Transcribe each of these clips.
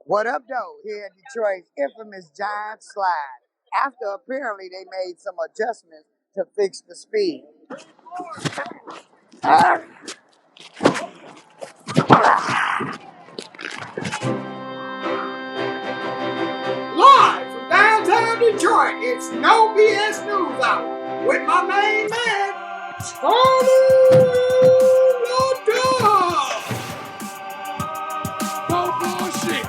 What up, though? Here at Detroit's infamous Giant Slide. After apparently they made some adjustments to fix the speed. Live from downtown Detroit, it's No BS News Hour with my main man, Tony LeDuff. No bullshit.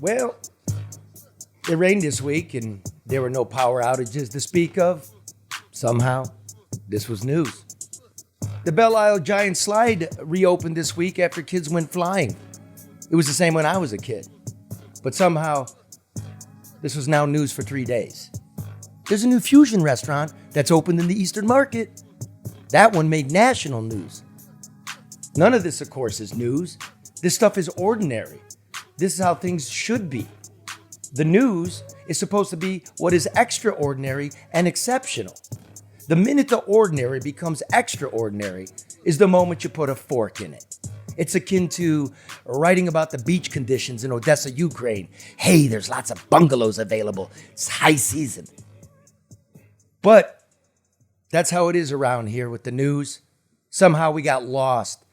Well, it rained this week and there were no power outages to speak of. Somehow, this was news. The Belle Isle Giant Slide reopened this week after kids went flying. It was the same when I was a kid. But somehow, this was now news for 3 days. There's a new fusion restaurant that's opened in the Eastern Market. That one made national news. None of this, of course, is news. This stuff is ordinary. This is how things should be. The news is supposed to be what is extraordinary and exceptional. The minute the ordinary becomes extraordinary is the moment you put a fork in it. It's akin to writing about the beach conditions in Odessa, Ukraine. Hey, there's lots of bungalows available. It's high season. But that's how it is around here with the news. Somehow we got lost.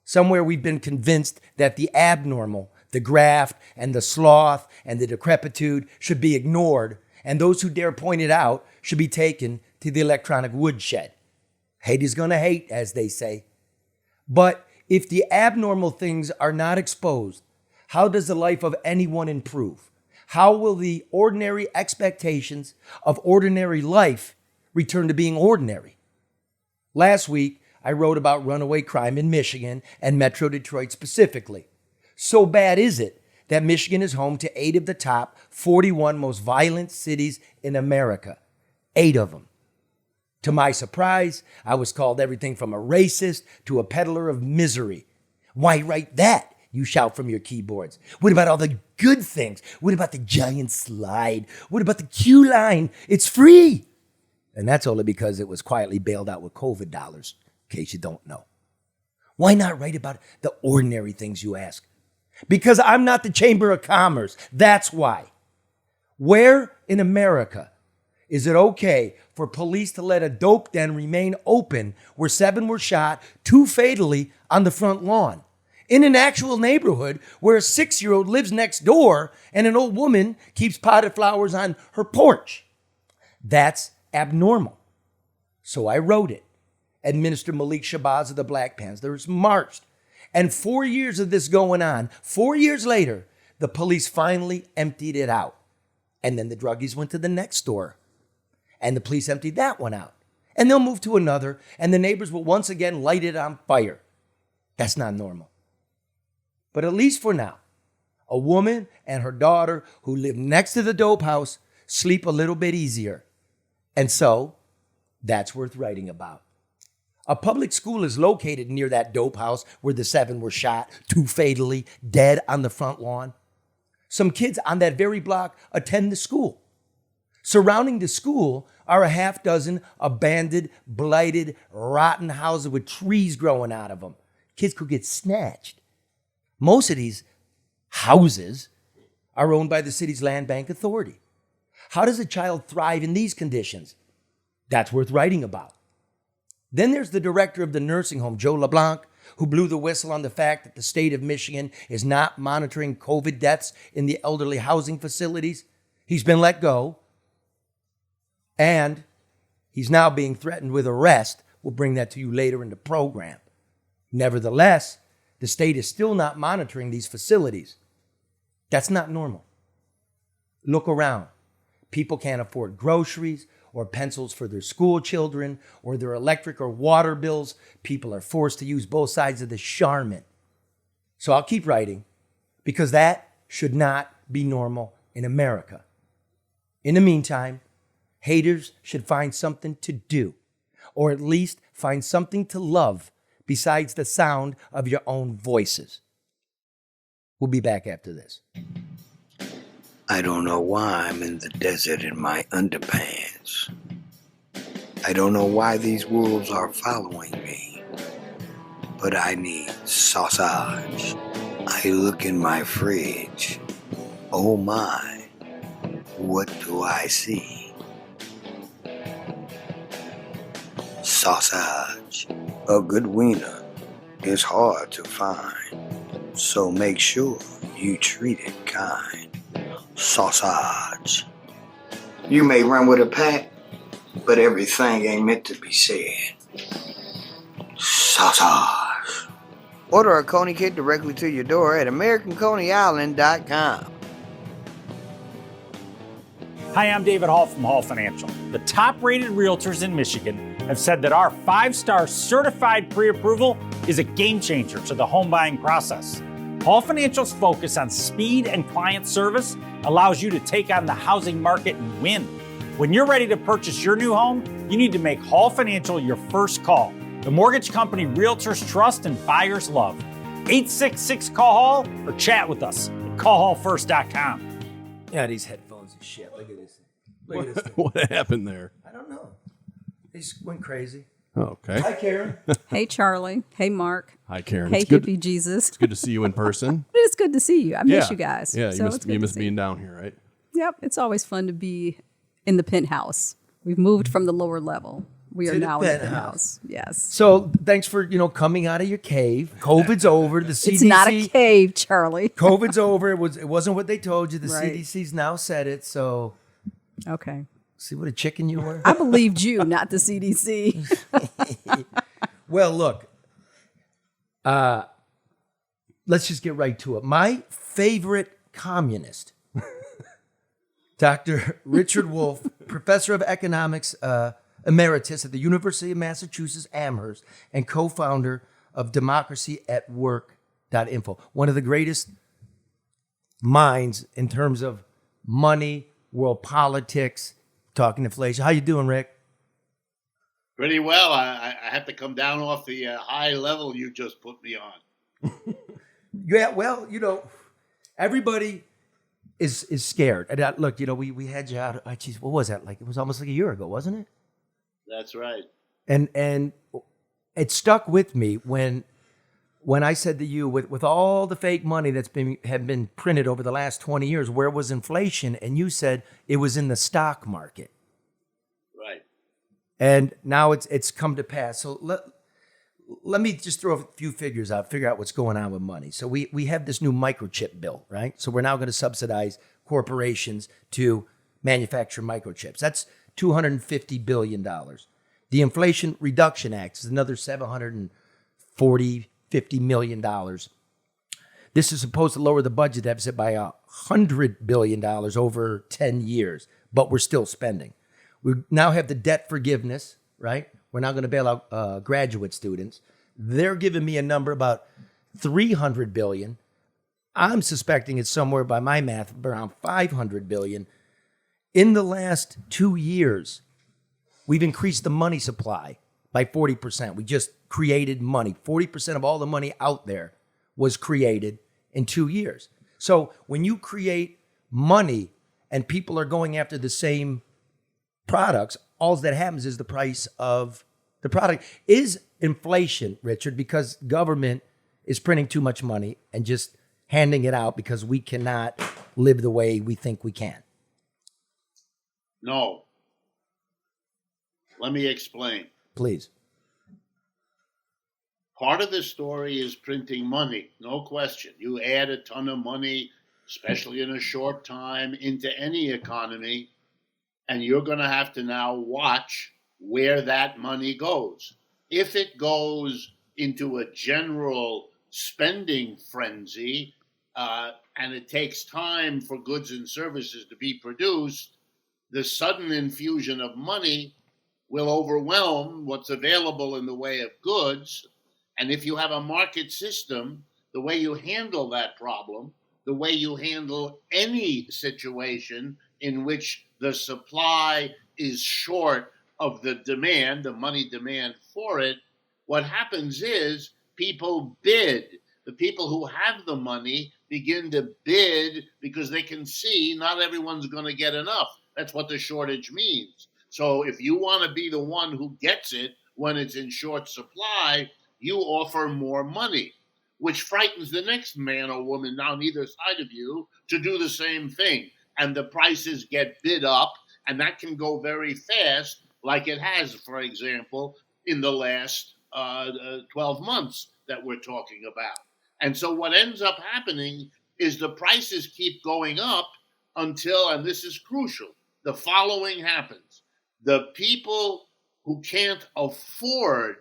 Somewhere we've been convinced that the abnormal, the graft and the sloth and the decrepitude should be ignored, and those who dare point it out should be taken to the electronic woodshed. Hate is gonna hate, as they say. But if the abnormal things are not exposed, how does the life of anyone improve? How will the ordinary expectations of ordinary life return to being ordinary? Last week, I wrote about runaway crime in Michigan and Metro Detroit specifically. So bad is it that Michigan is home to 8 of the top 41 most violent cities in America. 8 of them. To my surprise, I was called everything from a racist to a peddler of misery. Why write that? You shout from your keyboards. What about all the good things? What about the giant slide? What about the queue line? It's free. And that's only because it was quietly bailed out with COVID dollars, in case you don't know. Why not write about the ordinary things, you ask? Because I'm not the Chamber of Commerce. That's why. Where in America is it okay for police to let a dope den remain open where 7 were shot, 2 fatally, on the front lawn? In an actual neighborhood where a 6-year-old lives next door and an old woman keeps potted flowers on her porch. That's abnormal. So I wrote it. And Minister Malik Shabazz of the Black Panthers marched. And 4 years of this going on, 4 years later, the police finally emptied it out. And then the druggies went to the next store. And the police emptied that one out. And they'll move to another, and the neighbors will once again light it on fire. That's not normal. But at least for now, a woman and her daughter who live next to the dope house sleep a little bit easier. And so, that's worth writing about. A public school is located near that dope house where the 7 were shot, 2 fatally, dead on the front lawn. Some kids on that very block attend the school. Surrounding the school are a half dozen abandoned, blighted, rotten houses with trees growing out of them. Kids could get snatched. Most of these houses are owned by the city's land bank authority. How does a child thrive in these conditions? That's worth writing about. Then there's the director of the nursing home, Joe LeBlanc, who blew the whistle on the fact that the state of Michigan is not monitoring COVID deaths in the elderly housing facilities. He's been let go, and he's now being threatened with arrest. We'll bring that to you later in the program. Nevertheless, the state is still not monitoring these facilities. That's not normal. Look around. People can't afford groceries or pencils for their school children or their electric or water bills. People are forced to use both sides of the Charmin. So I'll keep writing because that should not be normal in America. In the meantime, haters should find something to do, or at least find something to love besides the sound of your own voices. We'll be back after this. I don't know why I'm in the desert in my underpants. I don't know why these wolves are following me, but I need sausage. I look in my fridge. Oh my, what do I see? Sausage. A good wiener is hard to find, so make sure you treat it kind. Sausage. You may run with a pack, but everything ain't meant to be said. Sausage. Order a Coney kit directly to your door at AmericanConeyIsland.com. Hi, I'm David Hall from Hall Financial. The top-rated realtors in Michigan have said that our 5-star certified pre-approval is a game changer to the home buying process. Hall Financial's focus on speed and client service allows you to take on the housing market and win. When you're ready to purchase your new home, you need to make Hall Financial your first call. The mortgage company realtors trust and buyers love. 866-CALL-HALL or chat with us at callhallfirst.com. Yeah, these headphones and shit. Look at this. Look at this thing. What happened there? I don't know. They just went crazy. Oh, okay. Hi, Karen. Hey, Charlie. Hey, Mark. Hi, Karen. Hey, It's good. hippie Jesus. It's good to see you in person. It is good to see you. I miss you guys. Yeah, So it's good you to miss see being down here, right? Yep, it's always fun to be in the penthouse. We've moved from the lower level. We are To the now in the penthouse. penthouse. Yes. So thanks for coming out of your cave. COVID's over. The CDC. It's not a cave, Charlie. COVID's over. It wasn't what they told you. The Right. CDC's now said it. So Okay. see what a chicken you were. I believed you, not the CDC. Well, look. Let's just get right to it. My favorite communist, Dr. Richard Wolff, professor of economics emeritus at the University of Massachusetts Amherst and co-founder of democracyatwork.info. One of the greatest minds in terms of money, world politics, talking inflation. How you doing, Rick? Pretty well. I have to come down off the high level you just put me on. Yeah, well, everybody is scared. And look, we had you out. Geez, what was that? Like it was almost like a year ago, wasn't it? That's right. And it stuck with me when I said to you, with all the fake money that's had been printed over the last 20 years, where was inflation? And you said it was in the stock market. Right. And now it's come to pass. So let me just throw a few figures out, figure out what's going on with money. So we have this new microchip bill, right? So we're now going to subsidize corporations to manufacture microchips. That's $250 billion. The Inflation Reduction Act is another $750 million. This is supposed to lower the budget deficit by $100 billion over 10 years, but we're still spending. We now have the debt forgiveness, right? We're now going to bail out graduate students. They're giving me a number about $300 billion. I'm suspecting it's somewhere, by my math, around $500 billion. In the last 2 years, we've increased the money supply by 40%. We just created money. 40% of all the money out there was created in 2 years. So when you create money and people are going after the same products, all that happens is the price of the product. Is inflation, Richard, because government is printing too much money and just handing it out because we cannot live the way we think we can? No. Let me explain. Please. Part of the story is printing money, no question. You add a ton of money, especially in a short time, into any economy, and you're going to have to now watch where that money goes. If it goes into a general spending frenzy, and it takes time for goods and services to be produced, the sudden infusion of money will overwhelm what's available in the way of goods. And if you have a market system, the way you handle that problem, the way you handle any situation in which the supply is short of the demand, the money demand for it, what happens is people bid. The people who have the money begin to bid because they can see not everyone's going to get enough. That's what the shortage means. So if you want to be the one who gets it when it's in short supply, you offer more money, which frightens the next man or woman on either side of you to do the same thing. And the prices get bid up, and that can go very fast, like it has, for example, in the last 12 months that we're talking about. And so what ends up happening is the prices keep going up until, and this is crucial, the following happens. The people who can't afford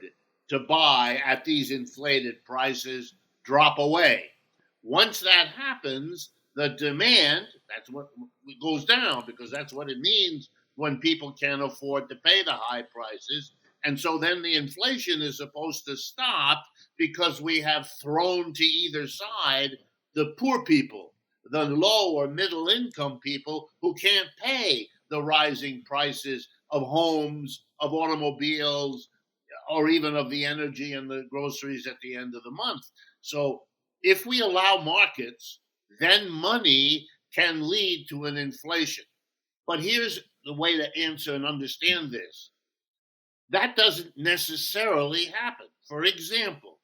to buy at these inflated prices drop away. Once that happens, the demand, that's what goes down, because that's what it means when people can't afford to pay the high prices. And so then the inflation is supposed to stop because we have thrown to either side the poor people, the low or middle income people who can't pay the rising prices of homes, of automobiles, or even of the energy and the groceries at the end of the month. So if we allow markets, then money can lead to an inflation. But here's the way to answer and understand this. That doesn't necessarily happen. For example,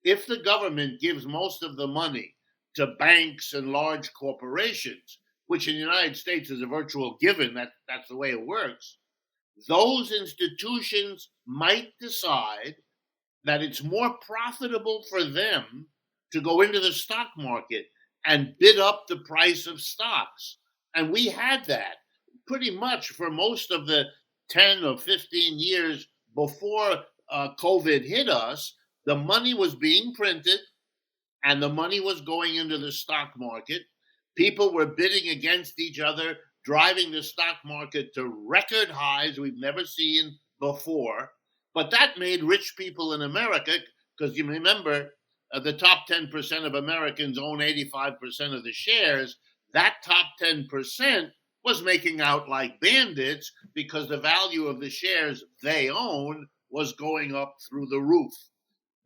if the government gives most of the money to banks and large corporations, which in the United States is a virtual given, that's the way it works, those institutions might decide that it's more profitable for them to go into the stock market and bid up the price of stocks. And we had that pretty much for most of the 10 or 15 years before COVID hit us. The money was being printed and the money was going into the stock market. People were bidding against each other, driving the stock market to record highs we've never seen before. But that made rich people in America, because you remember, the top 10% of Americans own 85% of the shares. That top 10% was making out like bandits because the value of the shares they own was going up through the roof.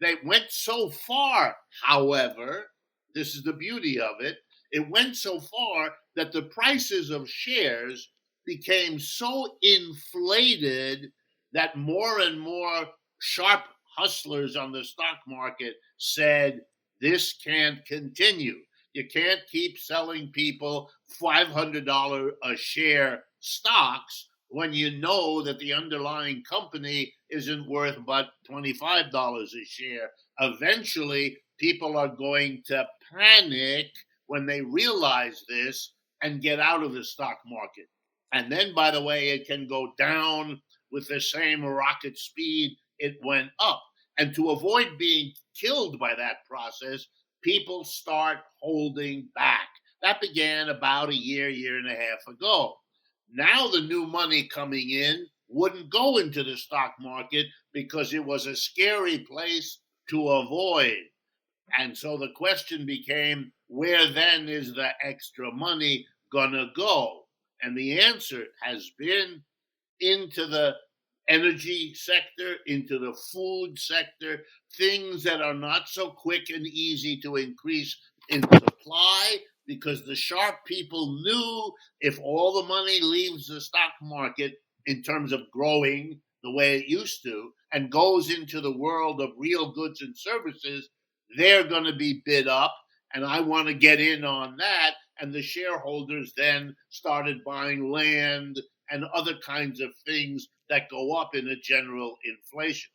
They went so far, however, this is the beauty of it, it went so far that the prices of shares became so inflated that more and more sharp hustlers on the stock market said, this can't continue. You can't keep selling people $500 a share stocks when you know that the underlying company isn't worth but $25 a share. Eventually, people are going to panic when they realize this and get out of the stock market. And then, by the way, it can go down with the same rocket speed it went up. And to avoid being killed by that process, people start holding back. That began about a year and a half ago. Now the new money coming in wouldn't go into the stock market because it was a scary place to avoid. And so the question became, where then is the extra money going to go? And the answer has been into the energy sector, into the food sector, things that are not so quick and easy to increase in supply, because the sharp people knew if all the money leaves the stock market in terms of growing the way it used to and goes into the world of real goods and services, they're going to be bid up. And I want to get in on that. And the shareholders then started buying land and other kinds of things that go up in a general inflation.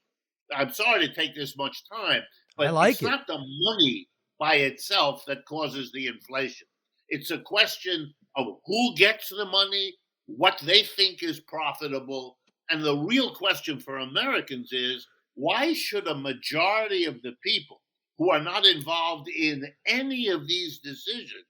I'm sorry to take this much time, but it's not the money by itself that causes the inflation. It's a question of who gets the money, what they think is profitable. And the real question for Americans is, why should a majority of the people who are not involved in any of these decisions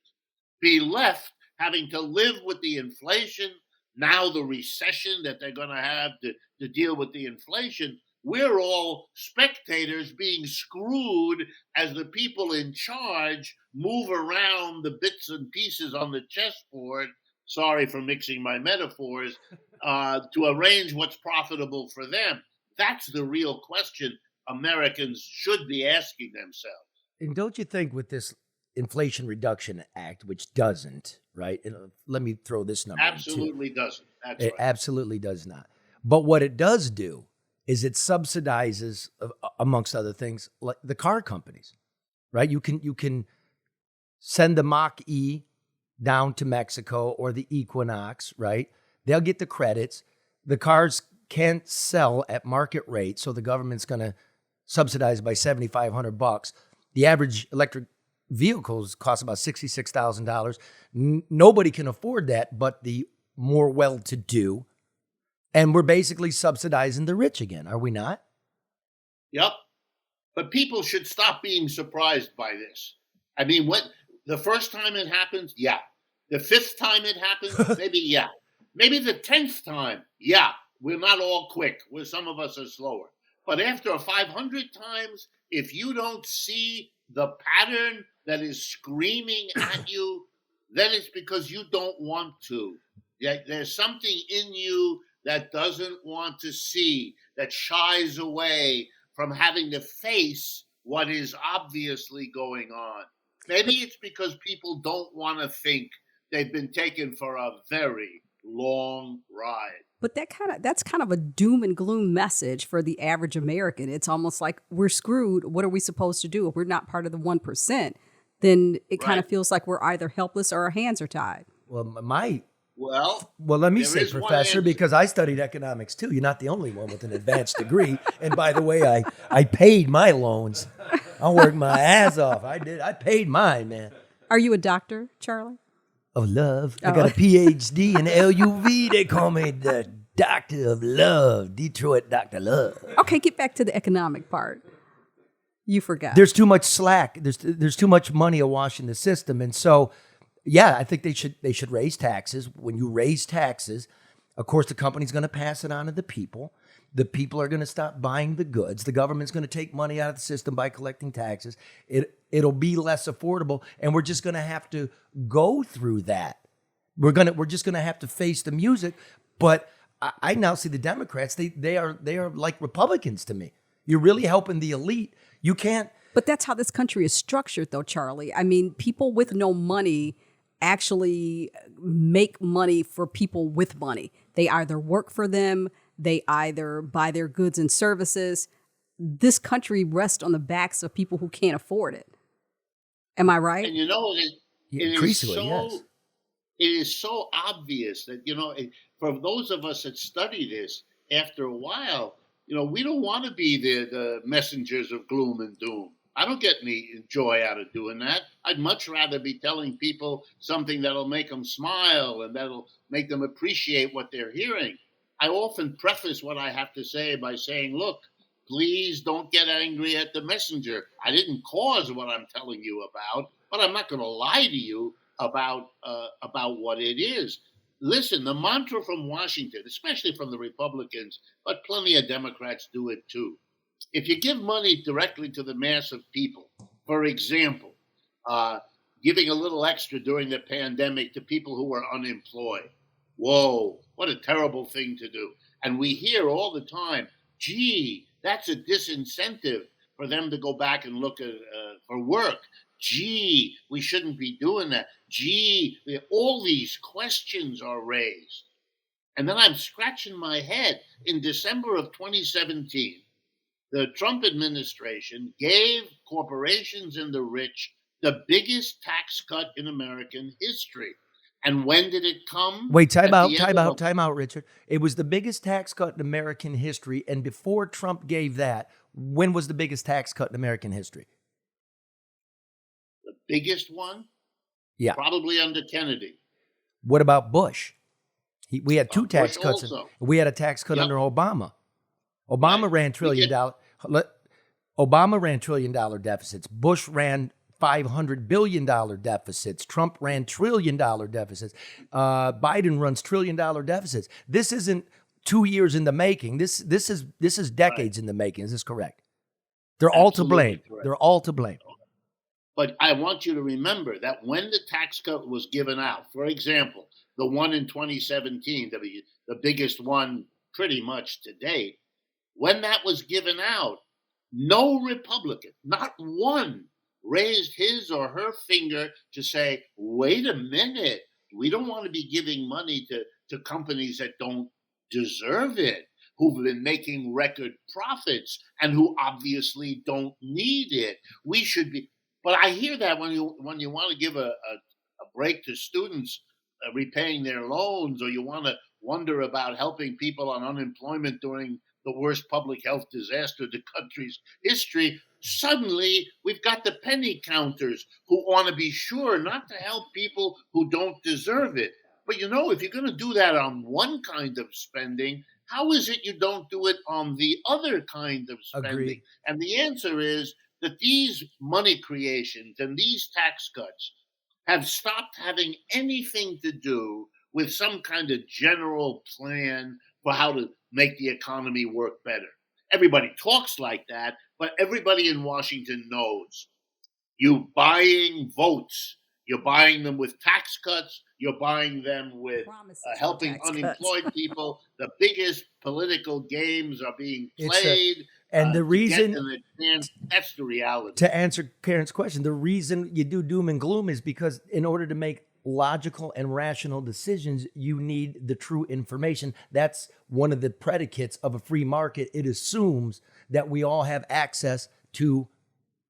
be left having to live with the inflation, now the recession that they're going to have to deal with the inflation? We're all spectators being screwed as the people in charge move around the bits and pieces on the chessboard, sorry for mixing my metaphors, to arrange what's profitable for them. That's the real question Americans should be asking themselves. And don't you think with this Inflation Reduction Act, which doesn't, right? And let me throw this number absolutely in too. Doesn't. That's it right. Absolutely does not. But what it does do is it subsidizes, amongst other things, like the car companies, right? You can send the Mach-E down to Mexico or the Equinox, right? They'll get the credits. The cars can't sell at market rate, so the government's going to subsidize by $7,500. The average electric vehicles cost about $66,000. Nobody can afford that but the more well-to-do. And we're basically subsidizing the rich again, are we not? Yep. But people should stop being surprised by this. I mean, what the first time it happens, yeah. The fifth time it happens, maybe, yeah. Maybe the 10th time, yeah. We're not all quick. Some of us are slower. But after 500 times, if you don't see the pattern that is screaming at you, then it's because you don't want to. There's something in you that doesn't want to see, that shies away from having to face what is obviously going on. Maybe it's because people don't want to think they've been taken for a very long ride. But that's kind of a doom and gloom message for the average American. It's almost like we're screwed. What are we supposed to do? If we're not part of the 1%, then it kind of feels like we're either helpless or our hands are tied. Well, let me say, Professor, because I studied economics too. You're not the only one with an advanced degree. And by the way, I paid my loans. I worked my ass off. I did. I paid mine, man. Are you a doctor, Charlie? Of love. I got a PhD in LUV. They call me the Doctor of Love, Detroit Dr. Love. Okay, get back to the economic part. You forgot. There's too much slack. There's too much money awash in the system, and so. Yeah, I think they should raise taxes. When you raise taxes, of course, the company's going to pass it on to the people. The people are going to stop buying the goods. The government's going to take money out of the system by collecting taxes. It'll be less affordable, and we're just going to have to go through that. We're just going to have to face the music. But I now see the Democrats. They are like Republicans to me. You're really helping the elite. You can't. But that's how this country is structured, though, Charlie. I mean, people with no money actually make money for people with money. They either work for them, they either buy their goods and services. This country rests on the backs of people who can't afford it. Am I right? And it is so obvious that, for those of us that study this, after a while, we don't want to be the messengers of gloom and doom. I don't get any joy out of doing that. I'd much rather be telling people something that'll make them smile and that'll make them appreciate what they're hearing. I often preface what I have to say by saying, look, please don't get angry at the messenger. I didn't cause what I'm telling you about, but I'm not going to lie to you about what it is. Listen, the mantra from Washington, especially from the Republicans, but plenty of Democrats do it too. If you give money directly to the mass of people, for example, giving a little extra during the pandemic to people who are unemployed, whoa, what a terrible thing to do. And we hear all the time, gee, that's a disincentive for them to go back and look for work. Gee, we shouldn't be doing that. Gee, all these questions are raised. And then I'm scratching my head. In December of 2017, the Trump administration gave corporations and the rich the biggest tax cut in American history. And when did it come? Wait, time out, Richard. It was the biggest tax cut in American history. And before Trump gave that, when was the biggest tax cut in American history? The biggest one? Yeah. Probably under Kennedy. What about Bush? We had two tax cuts. Also. We had a tax cut under Obama. Obama ran Obama ran $1 trillion deficits. Bush ran $500 billion deficits. Trump ran $1 trillion deficits. Biden runs $1 trillion deficits. This isn't 2 years in the making. This is decades in the making. Is this correct? They're all to blame. Correct. They're all to blame. But I want you to remember that when the tax cut was given out, for example, the one in 2017, the biggest one pretty much to date, when that was given out, no Republican, not one, raised his or her finger to say, wait a minute, we don't want to be giving money to companies that don't deserve it. who've been making record profits and who obviously don't need it. We should be, but I hear that when you want to give a break to students repaying their loans, or you want to wonder about helping people on unemployment during the worst public health disaster in the country's history, suddenly we've got the penny counters who want to be sure not to help people who don't deserve it. But if you're going to do that on one kind of spending, how is it you don't do it on the other kind of spending? Agreed. And the answer is that these money creations and these tax cuts have stopped having anything to do with some kind of general plan for how to make the economy work better. Everybody talks like that, but everybody in Washington knows you buying votes. You're buying them with tax cuts. You're buying them with helping unemployed people. The biggest political games are being played. And the reason, that's the reality. To answer Karen's question, the reason you do doom and gloom is because in order to make logical and rational decisions, you need the true information. That's one of the predicates of a free market. It assumes that we all have access to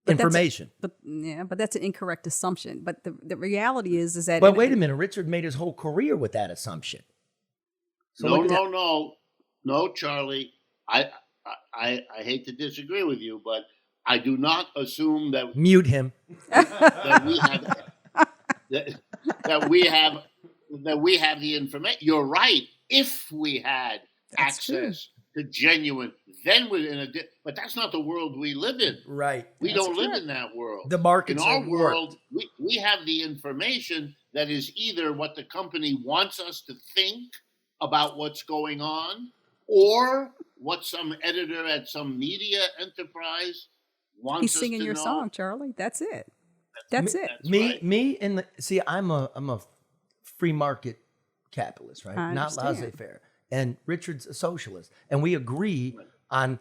information. But that's an incorrect assumption. But the reality is that. But wait a minute, Richard made his whole career with that assumption. So no, Charlie. I hate to disagree with you, but I do not assume that mute him. that we have the information. You're right. If we had access to genuine, then we're in but that's not the world we live in. Right. We don't live in that world. The markets in our are world, we have the information that is either what the company wants us to think about what's going on, or what some editor at some media enterprise wants He's us singing to your know. song, Charlie. That's it. I'm a free market capitalist, right? Not laissez-faire. And Richard's a socialist. And we agree on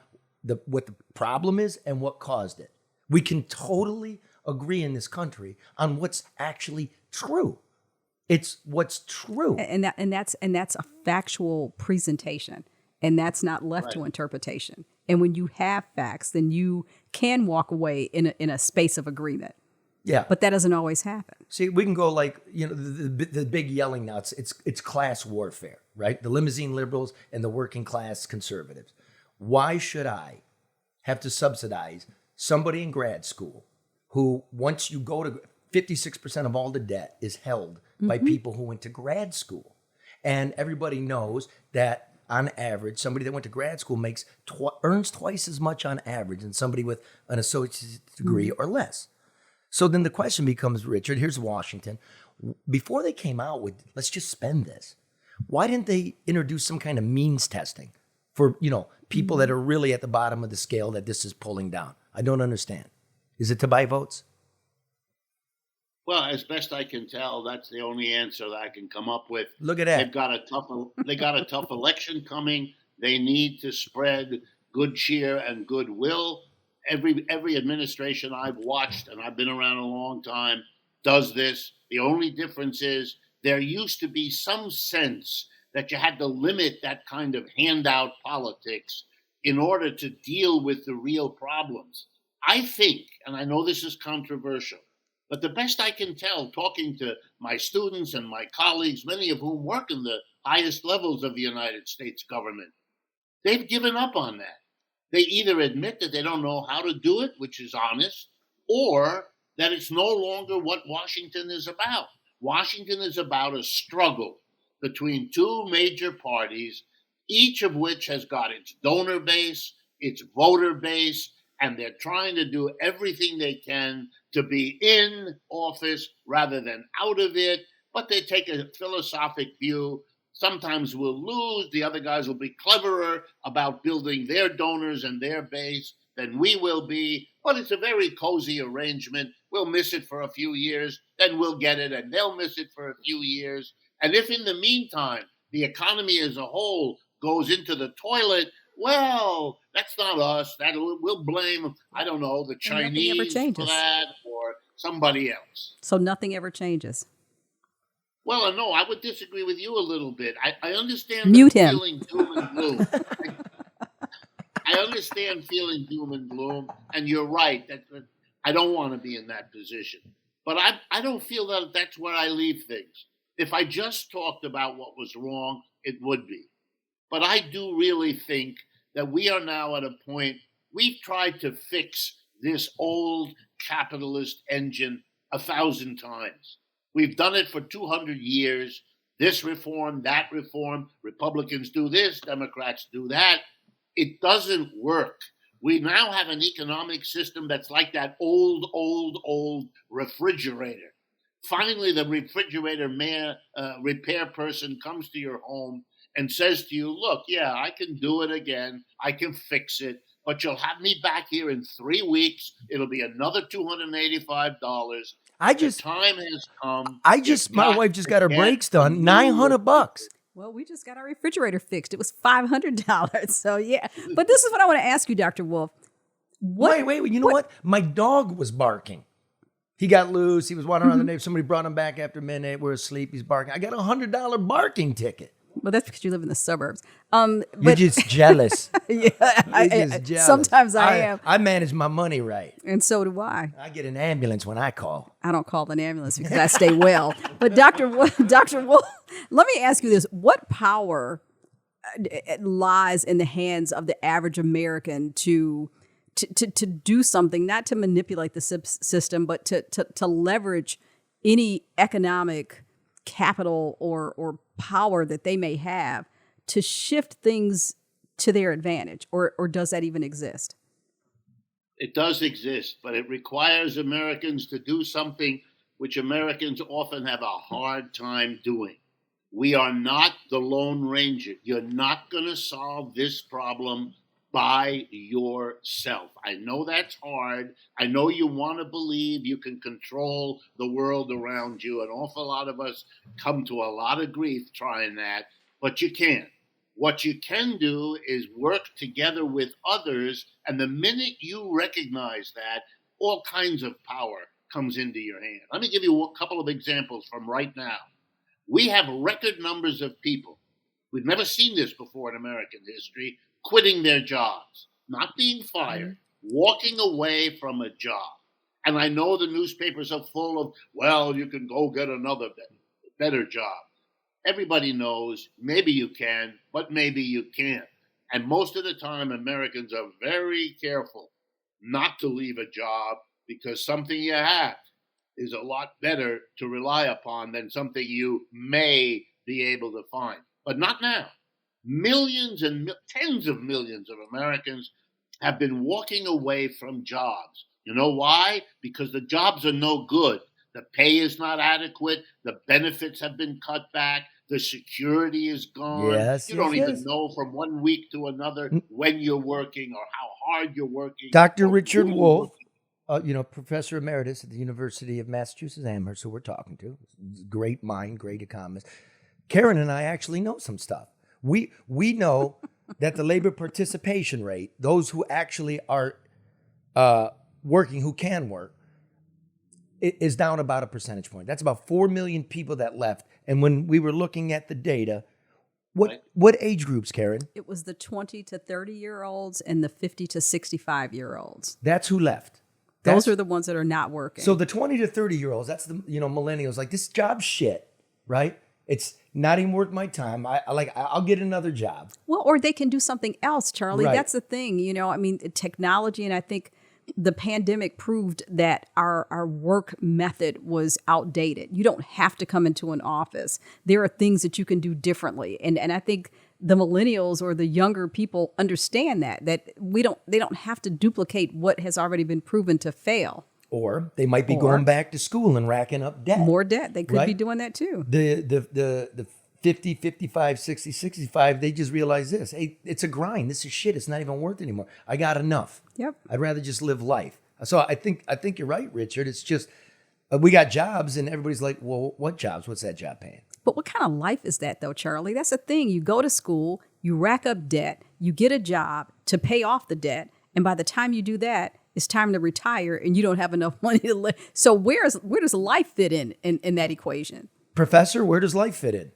what the problem is and what caused it. We can totally agree in this country on what's actually true. It's what's true. And that's a factual presentation. And that's not left to interpretation. And when you have facts, then you can walk away in a space of agreement. Yeah. But that doesn't always happen. See, we can go like, the big yelling now, it's class warfare, right? The limousine liberals and the working class conservatives. Why should I have to subsidize somebody in grad school who, once you go to 56% of all the debt is held by people who went to grad school? And everybody knows that on average, somebody that went to grad school earns twice as much on average than somebody with an associate's degree or less. So then the question becomes, Richard, here's Washington. Before they came out with, let's just spend this, why didn't they introduce some kind of means testing for, people that are really at the bottom of the scale that this is pulling down? I don't understand. Is it to buy votes? Well, as best I can tell, that's the only answer that I can come up with. Look at that. They got a tough election coming. They need to spread good cheer and goodwill. Every administration I've watched, and I've been around a long time, does this. The only difference is there used to be some sense that you had to limit that kind of handout politics in order to deal with the real problems. I think, and I know this is controversial, but the best I can tell, talking to my students and my colleagues, many of whom work in the highest levels of the United States government, they've given up on that. They either admit that they don't know how to do it, which is honest, or that it's no longer what Washington is about. Washington is about a struggle between two major parties, each of which has got its donor base, its voter base, and they're trying to do everything they can to be in office rather than out of it, but they take a philosophic view. Sometimes we'll lose. The other guys will be cleverer about building their donors and their base than we will be. But it's a very cozy arrangement. We'll miss it for a few years, then we'll get it, and they'll miss it for a few years. And if in the meantime the economy as a whole goes into the toilet, well, that's not us. We'll blame, I don't know, the Chinese for that or somebody else. So nothing ever changes. Well, no, I would disagree with you a little bit. I understand Mute the him. feeling doom and gloom. I understand feeling doom and gloom, and you're right that I don't want to be in that position. But I don't feel that that's where I leave things. If I just talked about what was wrong, it would be. But I do really think that we are now at a point, we've tried to fix this old capitalist engine 1,000 times. We've done it for 200 years. This reform, that reform, Republicans do this, Democrats do that. It doesn't work. We now have an economic system that's like that old refrigerator. Finally, the refrigerator repair person comes to your home and says to you, look, yeah, I can do it again. I can fix it, but you'll have me back here in 3 weeks. It'll be another $285. The time has come. My wife just got her brakes done. $900. Well, we just got our refrigerator fixed. It was $500. So, yeah. But this is what I want to ask you, Dr. Wolff. Wait. You know what? My dog was barking. He got loose. He was wandering around the neighborhood. Somebody brought him back after midnight. We're asleep. He's barking. I got a $100 barking ticket. Well, that's because you live in the suburbs. You're just jealous. Yeah, jealous. Sometimes I am. I manage my money right. And so do I. I get an ambulance when I call. I don't call an ambulance because I stay well. But Dr. Wolff, let me ask you this. What power lies in the hands of the average American to do something, not to manipulate the system, but to leverage any economic capital or power that they may have to shift things to their advantage? Or does that even exist? It does exist, but it requires Americans to do something which Americans often have a hard time doing. We are not the Lone Ranger. You're not going to solve this problem by yourself. I know that's hard. I know you want to believe you can control the world around you. An awful lot of us come to a lot of grief trying that, but you can't. What you can do is work together with others, and the minute you recognize that, all kinds of power comes into your hand. Let me give you a couple of examples from right now. We have record numbers of people, we've never seen this before in American history, quitting their jobs, not being fired, walking away from a job. And I know the newspapers are full of, well, you can go get another better job. Everybody knows maybe you can, but maybe you can't. And most of the time, Americans are very careful not to leave a job because something you have is a lot better to rely upon than something you may be able to find. But not now. Millions and tens of millions of Americans have been walking away from jobs. You know why? Because the jobs are no good. The pay is not adequate. The benefits have been cut back. The security is gone. You don't even know from 1 week to another when you're working or how hard you're working. Dr. Richard Wolff, Professor Emeritus at the University of Massachusetts Amherst, who we're talking to, great mind, great economist. Karen and I actually know some stuff. We know that the labor participation rate, those who actually are working, who can work, is down about a percentage point. That's about 4 million people that left. And when we were looking at the data, what age groups, Karen? It was the 20 to 30-year-olds and the 50 to 65-year-olds. That's who left. Those are the ones that are not working. So the 20 to 30-year-olds, that's the millennials, like, this job's shit, right? It's not even worth my time. I'll get another job. Well, or they can do something else, Charlie. Right. That's the thing. Technology, and I think the pandemic proved that our work method was outdated. You don't have to come into an office. There are things that you can do differently. And I think the millennials or the younger people understand that they don't have to duplicate what has already been proven to fail. Or they might be going back to school and racking up debt. More debt. They could be doing that too. The 50, 55, 60, 65, they just realize this. Hey, it's a grind. This is shit. It's not even worth it anymore. I got enough. Yep. I'd rather just live life. So I think you're right, Richard. It's just we got jobs and everybody's like, well, what jobs? What's that job paying? But what kind of life is that though, Charlie? That's the thing. You go to school, you rack up debt, you get a job to pay off the debt. And by the time you do that, it's time to retire and you don't have enough money to live. So where does life fit in that equation? Professor, where does life fit in?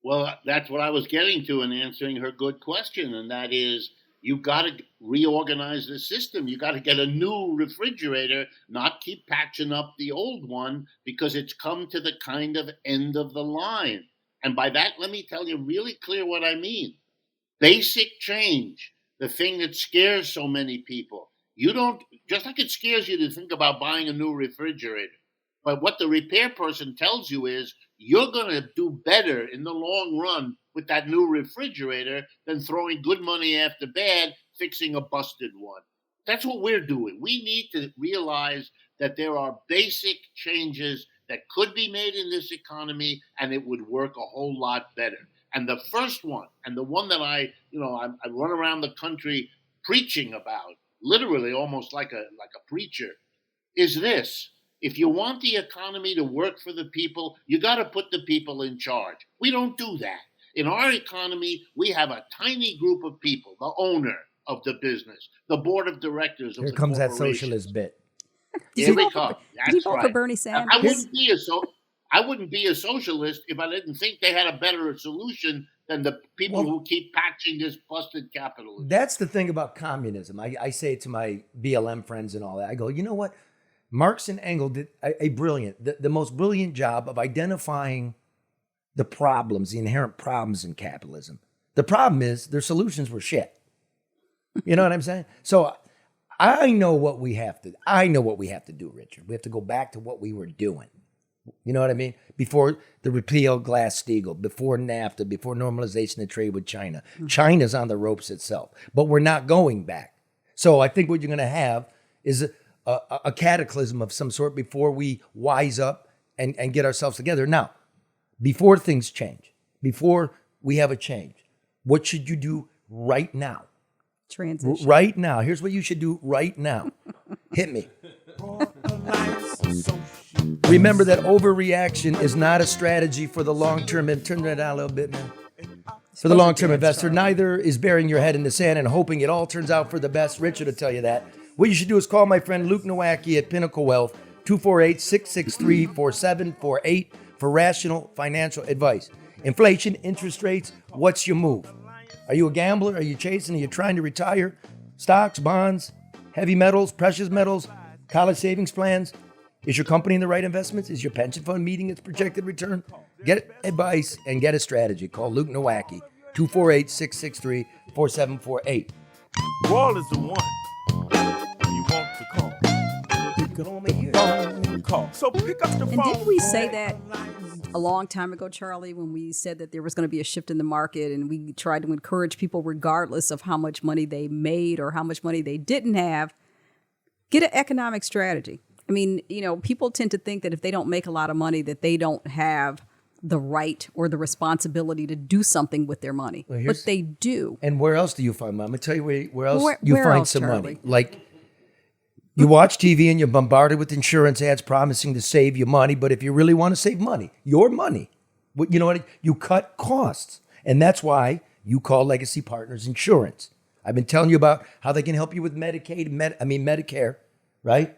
Well, that's what I was getting to in answering her good question, and that is You got to reorganize the system. You got to get a new refrigerator, not keep patching up the old one because it's come to the kind of end of the line. And by that, let me tell you really clear what I mean. Basic change, the thing that scares so many people. You don't, just like it scares you to think about buying a new refrigerator. But what the repair person tells you is you're going to do better in the long run with that new refrigerator than throwing good money after bad fixing a busted one. That's what we're doing. We need to realize that there are basic changes that could be made in this economy and it would work a whole lot better. And the first one, and the one that I run around the country preaching about, literally almost like a preacher, is this. If you want the economy to work for the people, you got to put the people in charge. We don't do that. In our economy, we have a tiny group of people, the owner of the business, the board of directors of Here the comes that corporation. socialist bit. Here we come. Did you That's vote for right. Bernie I Sanders? wouldn't be a socialist if I didn't think they had a better solution than the people who keep patching this busted capitalism. That's the thing about communism. I say it to my BLM friends and all that. I go, you know what? Marx and Engels did the most brilliant job of identifying the problems, the inherent problems in capitalism. The problem is their solutions were shit. You know what I'm saying? So I know what we have to do, Richard. We have to go back to what we were doing. You know what I mean? Before the repeal of Glass-Steagall, before NAFTA, before normalization of trade with China. China's on the ropes itself, but we're not going back. So I think what you're going to have is a cataclysm of some sort before we wise up and get ourselves together. Now, before things change, before we have a change, what should you do right now? Transition. Right now. Here's what you should do right now. Hit me. Remember that overreaction is not a strategy for the long-term. And turn that down a little bit, man. For the long-term investor, neither is burying your head in the sand and hoping it all turns out for the best. Richard will tell you that. What you should do is call my friend Luke Nowacki at Pinnacle Wealth, 248-663-4748 for rational financial advice. Inflation, interest rates, what's your move? Are you a gambler? Are you chasing? Are you trying to retire? Stocks, bonds, heavy metals, precious metals, college savings plans? Is your company in the right investments? Is your pension fund meeting its projected return? Get advice and get a strategy. Call Luke Nowacki, 248-663-4748. Wall is the one you want to call. You can only call. So pick up the phone. And didn't we say that a long time ago, Charlie, when we said that there was going to be a shift in the market and we tried to encourage people, regardless of how much money they made or how much money they didn't have, get an economic strategy. I mean, people tend to think that if they don't make a lot of money, that they don't have the right or the responsibility to do something with their money. But they do. And where else do you find money? I'm going to tell you where else Where find else, some Charlie? money. Like, you watch TV and you're bombarded with insurance ads promising to save you money. But if you really want to save money, your money, you know what? You cut costs. And that's why you call Legacy Partners Insurance. I've been telling you about how they can help you with Medicare, right?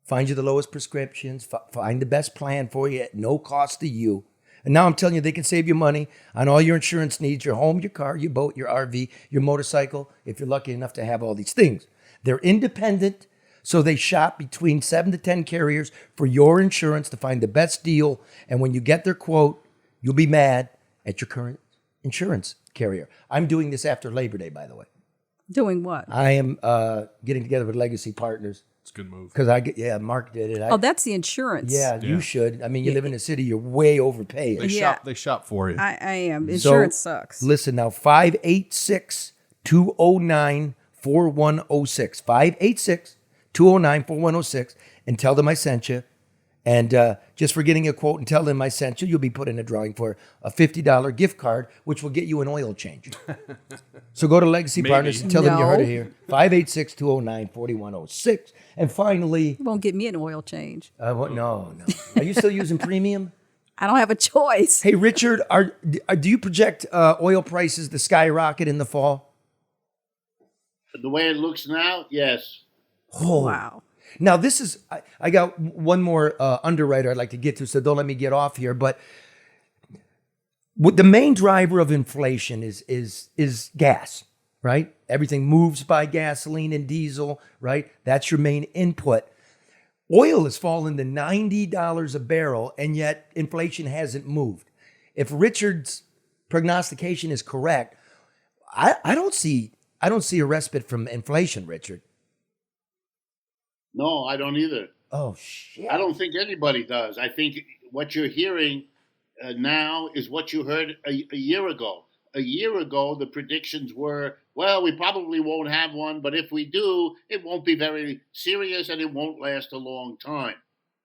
Find you the lowest prescriptions, find the best plan for you at no cost to you. And now I'm telling you, they can save you money on all your insurance needs, your home, your car, your boat, your RV, your motorcycle, if you're lucky enough to have all these things. They're independent, so they shop between 7 to 10 carriers for your insurance to find the best deal. And when you get their quote, you'll be mad at your current insurance carrier. I'm doing this after Labor Day, by the way. Doing what? I am getting together with Legacy Partners. It's a good move. Because Mark did it. That's the insurance. Yeah, you should. I mean, you live in a city, you're way overpaid. They shop for you. I am. Insurance sucks. Listen now, 586-209-4106. 586-209-4106. And tell them I sent you. And just for getting a quote and tell them I sent you, you'll be put in a drawing for a $50 gift card, which will get you an oil change. So go to Legacy Partners and tell them you heard it here. 586-209-4106. And finally... You won't get me an oil change. No. Are you still using premium? I don't have a choice. Hey, Richard, do you project oil prices to skyrocket in the fall? The way it looks now, yes. Oh, wow. Now, this is, I got one more underwriter I'd like to get to, so don't let me get off here. But the main driver of inflation is gas, right? Everything moves by gasoline and diesel, right? That's your main input. Oil has fallen to $90 a barrel, and yet inflation hasn't moved. If Richard's prognostication is correct, I don't see a respite from inflation, Richard. No, I don't either. Oh shit! I don't think anybody does. I think what you're hearing now is what you heard a year ago. A year ago, the predictions were, well, we probably won't have one, but if we do, it won't be very serious and it won't last a long time.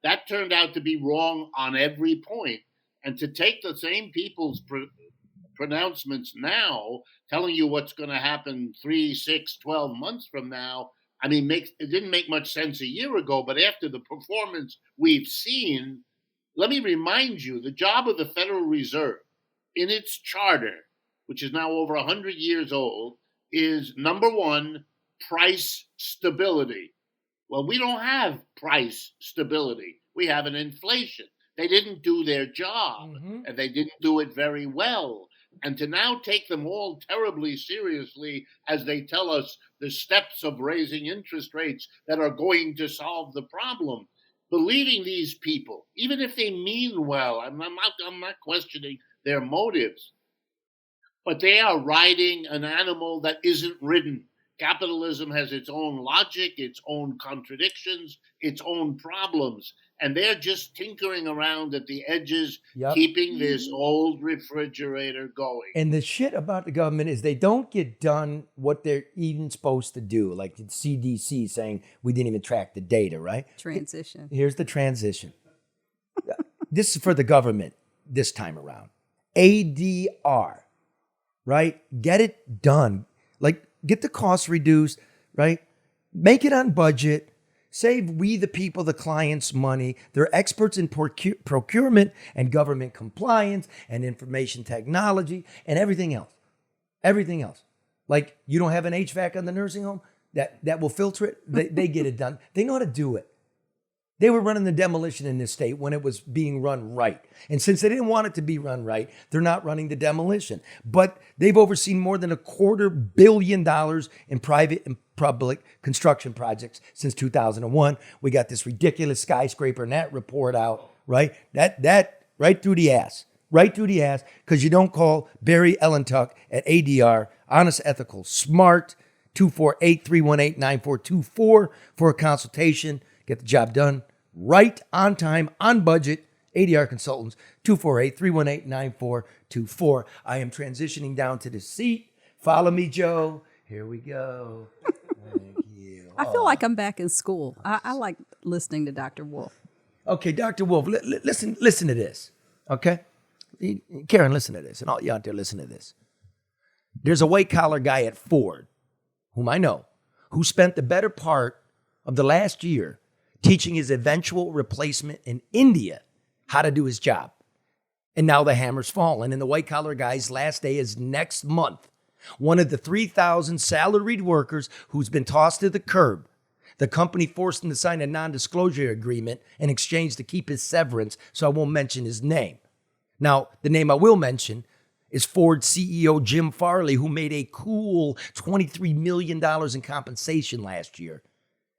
That turned out to be wrong on every point. And to take the same people's pronouncements now, telling you what's going to happen 3, 6, 12 months from now, I mean, it didn't make much sense a year ago, but after the performance we've seen, let me remind you, the job of the Federal Reserve in its charter, which is now over 100 years old, is number one, price stability. Well, we don't have price stability. We have an inflation. They didn't do their job, and they didn't do it very well. And to now take them all terribly seriously as they tell us the steps of raising interest rates that are going to solve the problem, believing these people, even if they mean well, I'm not questioning their motives, but they are riding an animal that isn't ridden. Capitalism has its own logic, its own contradictions, its own problems, and they're just tinkering around at the edges, keeping this old refrigerator going. And the shit about the government is they don't get done what they're even supposed to do, like the CDC saying we didn't even track the data, right? Transition. Here's the transition. This is for the government this time around. ADR, right? Get it done. Like, get the costs reduced, right? Make it on budget. Save we the people, the clients, money. They're experts in procurement and government compliance and information technology and everything else. Everything else. Like, you don't have an HVAC on the nursing home that will filter it. They get it done. They know how to do it. They were running the demolition in this state when it was being run right. And since they didn't want it to be run right, they're not running the demolition. But they've overseen more than $250 million in private and public construction projects since 2001. We got this ridiculous skyscraper net report out, right? That right through the ass. Right through the ass, because you don't call Barry Ellentuck at ADR, honest, ethical, smart, 248-318-9424 for a consultation. Get the job done right, on time, on budget. ADR Consultants, 248-318-9424. I am transitioning down to the seat. Follow me, Joe. Here we go. Thank you. I feel like I'm back in school. I like listening to Dr. Wolff. Okay, Dr. Wolff, listen to this, okay? Karen, listen to this, and all you out there, listen to this. There's a white-collar guy at Ford, whom I know, who spent the better part of the last year teaching his eventual replacement in India how to do his job. And now the hammer's fallen, and the white-collar guy's last day is next month. One of the 3,000 salaried workers who's been tossed to the curb. The company forced him to sign a non-disclosure agreement in exchange to keep his severance, so I won't mention his name. Now, the name I will mention is Ford CEO Jim Farley, who made a cool $23 million in compensation last year.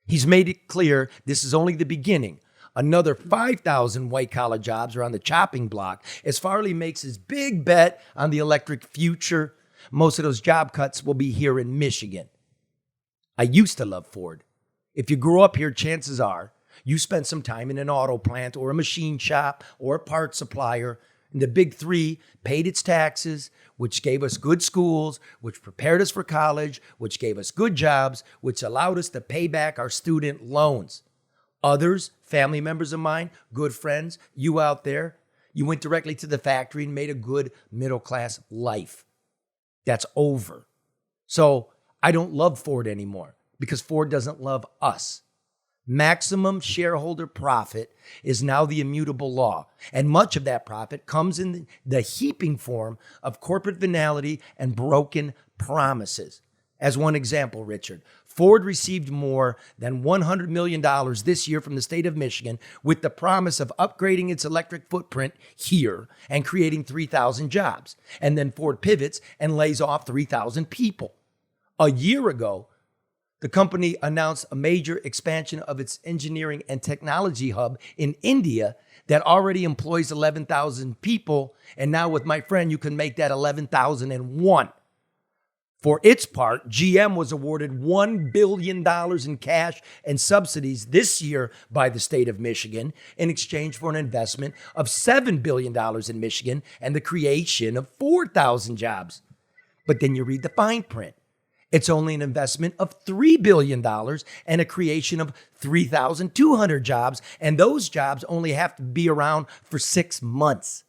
He's made it clear this is only the beginning. Another 5,000 white-collar jobs are on the chopping block as Farley makes his big bet on the electric future. Most of those job cuts will be here in Michigan. I used to love Ford. If you grew up here, chances are you spent some time in an auto plant or a machine shop or a parts supplier. And the big three paid its taxes, which gave us good schools, which prepared us for college, which gave us good jobs, which allowed us to pay back our student loans. Others, family members of mine, good friends, you out there, you went directly to the factory and made a good middle-class life. That's over. So I don't love Ford anymore because Ford doesn't love us. Maximum shareholder profit is now the immutable law, and much of that profit comes in the heaping form of corporate venality and broken promises. As one example, Richard, Ford received more than $100 million this year from the state of Michigan with the promise of upgrading its electric footprint here and creating 3,000 jobs. And then Ford pivots and lays off 3,000 people. A year ago, the company announced a major expansion of its engineering and technology hub in India that already employs 11,000 people. And now with my friend, you can make that 11,001. For its part, GM was awarded $1 billion in cash and subsidies this year by the state of Michigan in exchange for an investment of $7 billion in Michigan and the creation of 4,000 jobs. But then you read the fine print. It's only an investment of $3 billion and a creation of 3,200 jobs, and those jobs only have to be around for 6 months.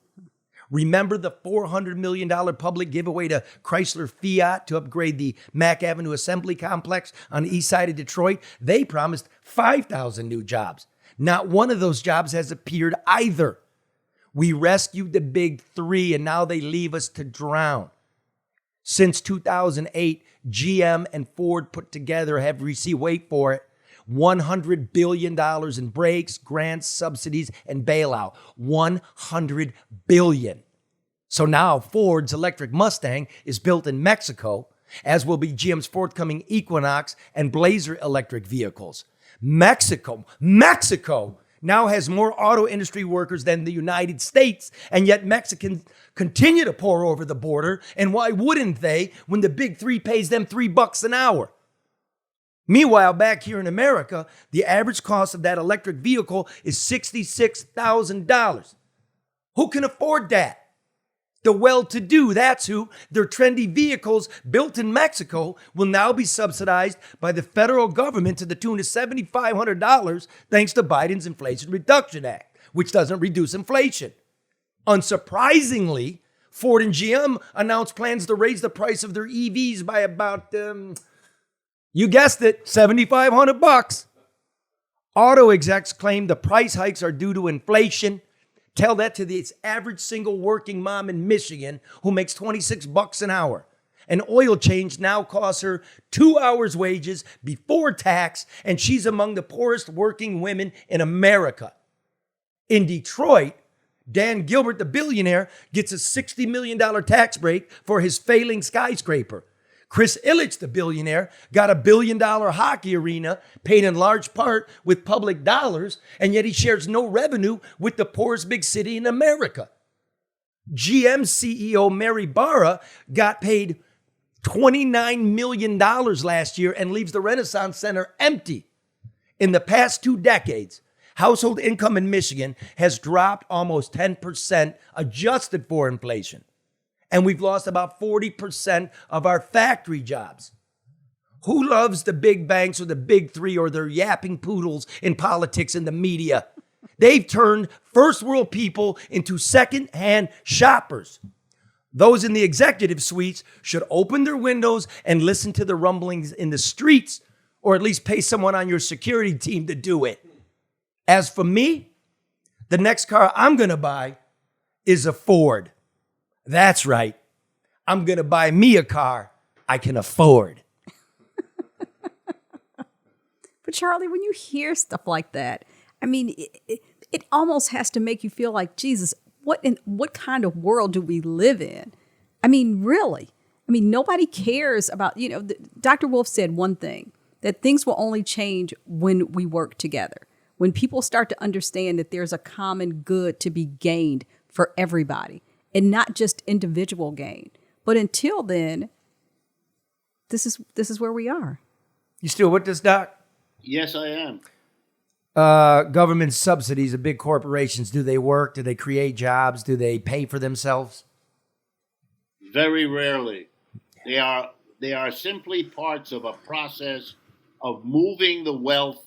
Remember the $400 million public giveaway to Chrysler Fiat to upgrade the Mack Avenue Assembly Complex on the east side of Detroit? They promised 5,000 new jobs. Not one of those jobs has appeared either. We rescued the big three, and now they leave us to drown. Since 2008, GM and Ford put together have received, wait for it, $100 billion in brakes, grants, subsidies, and bailout. $100 billion. So now Ford's electric Mustang is built in Mexico, as will be GM's forthcoming Equinox and Blazer electric vehicles. Mexico now has more auto industry workers than the United States, and yet Mexicans continue to pour over the border. And why wouldn't they when the big three pays them $3 an hour? Meanwhile, back here in America, the average cost of that electric vehicle is $66,000. Who can afford that? The well-to-do, that's who. Their trendy vehicles built in Mexico will now be subsidized by the federal government to the tune of $7,500 thanks to Biden's Inflation Reduction Act, which doesn't reduce inflation. Unsurprisingly, Ford and GM announced plans to raise the price of their EVs by about, you guessed it, $7,500. Auto execs claim the price hikes are due to inflation. Tell that to the average single working mom in Michigan who makes $26 an hour. An oil change now costs her 2 hours' wages before tax, and she's among the poorest working women in America. In Detroit, Dan Gilbert, the billionaire, gets a $60 million tax break for his failing skyscraper. Chris Ilitch, the billionaire, got a $1 billion hockey arena paid in large part with public dollars, and yet he shares no revenue with the poorest big city in America. GM CEO Mary Barra got paid $29 million last year and leaves the Renaissance Center empty. In the past 2 decades, household income in Michigan has dropped almost 10% adjusted for inflation. And we've lost about 40% of our factory jobs. Who loves the big banks or the big three or their yapping poodles in politics and the media? They've turned first world people into second-hand shoppers. Those in the executive suites should open their windows and listen to the rumblings in the streets, or at least pay someone on your security team to do it. As for me, the next car I'm going to buy is a Ford. That's right. I'm going to buy me a car I can afford. But Charlie, when you hear stuff like that, I mean, it almost has to make you feel like, Jesus, what kind of world do we live in? I mean, really? I mean, nobody cares about, Dr. Wolff said one thing, that things will only change when we work together. When people start to understand that there's a common good to be gained for everybody. And not just individual gain. But until then, this is where we are. You still with this, Doc? Yes, I am. Government subsidies of big corporations, do they work? Do they create jobs? Do they pay for themselves? Very rarely. They are simply parts of a process of moving the wealth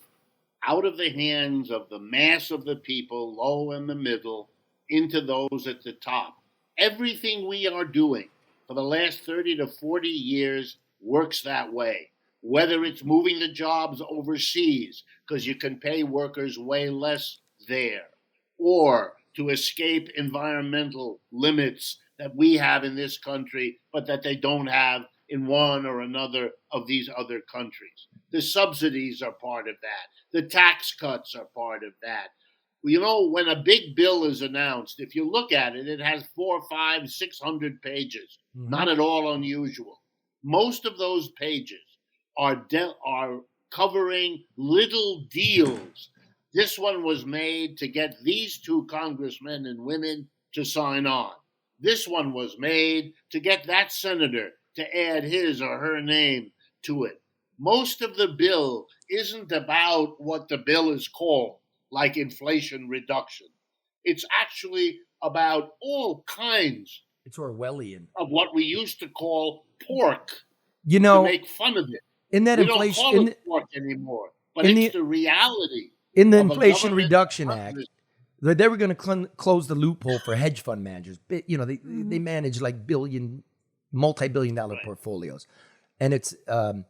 out of the hands of the mass of the people, low and the middle, into those at the top. Everything we are doing for the last 30 to 40 years works that way. Whether it's moving the jobs overseas because you can pay workers way less there, or to escape environmental limits that we have in this country, but that they don't have in one or another of these other countries. The subsidies are part of that. The tax cuts are part of that. When a big bill is announced, if you look at it, it has 400, 500, 600 pages. Mm-hmm. Not at all unusual. Most of those pages are covering little deals. This one was made to get these two congressmen and women to sign on. This one was made to get that senator to add his or her name to it. Most of the bill isn't about what the bill is called, like inflation reduction. It's actually about all kinds It's Orwellian. of what we used to call pork You to know, make fun of it. in that We inflation, don't call it pork anymore, but in it's the reality. in the of a Inflation government Reduction Act, purpose. they were going to close the loophole for hedge fund managers. You know, they manage like multi-billion-dollar portfolios, and it's let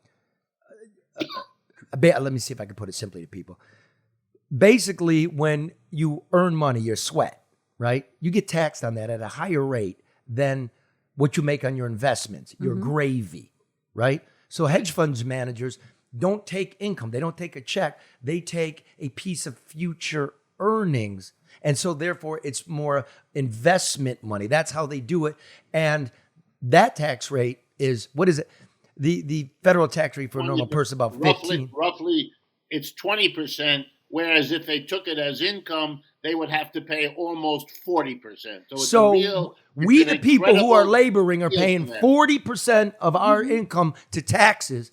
me see if I can put it simply to people. Basically, when you earn money, your sweat, right? You get taxed on that at a higher rate than what you make on your investments, your gravy, right? So hedge funds managers don't take income. They don't take a check. They take a piece of future earnings. And so therefore it's more investment money. That's how they do it. And that tax rate is, what is it? The federal tax rate for a normal person about 15. Roughly, it's 20%. Whereas if they took it as income, they would have to pay almost 40%. So we, the people who are laboring, are paying 40% of our income to taxes.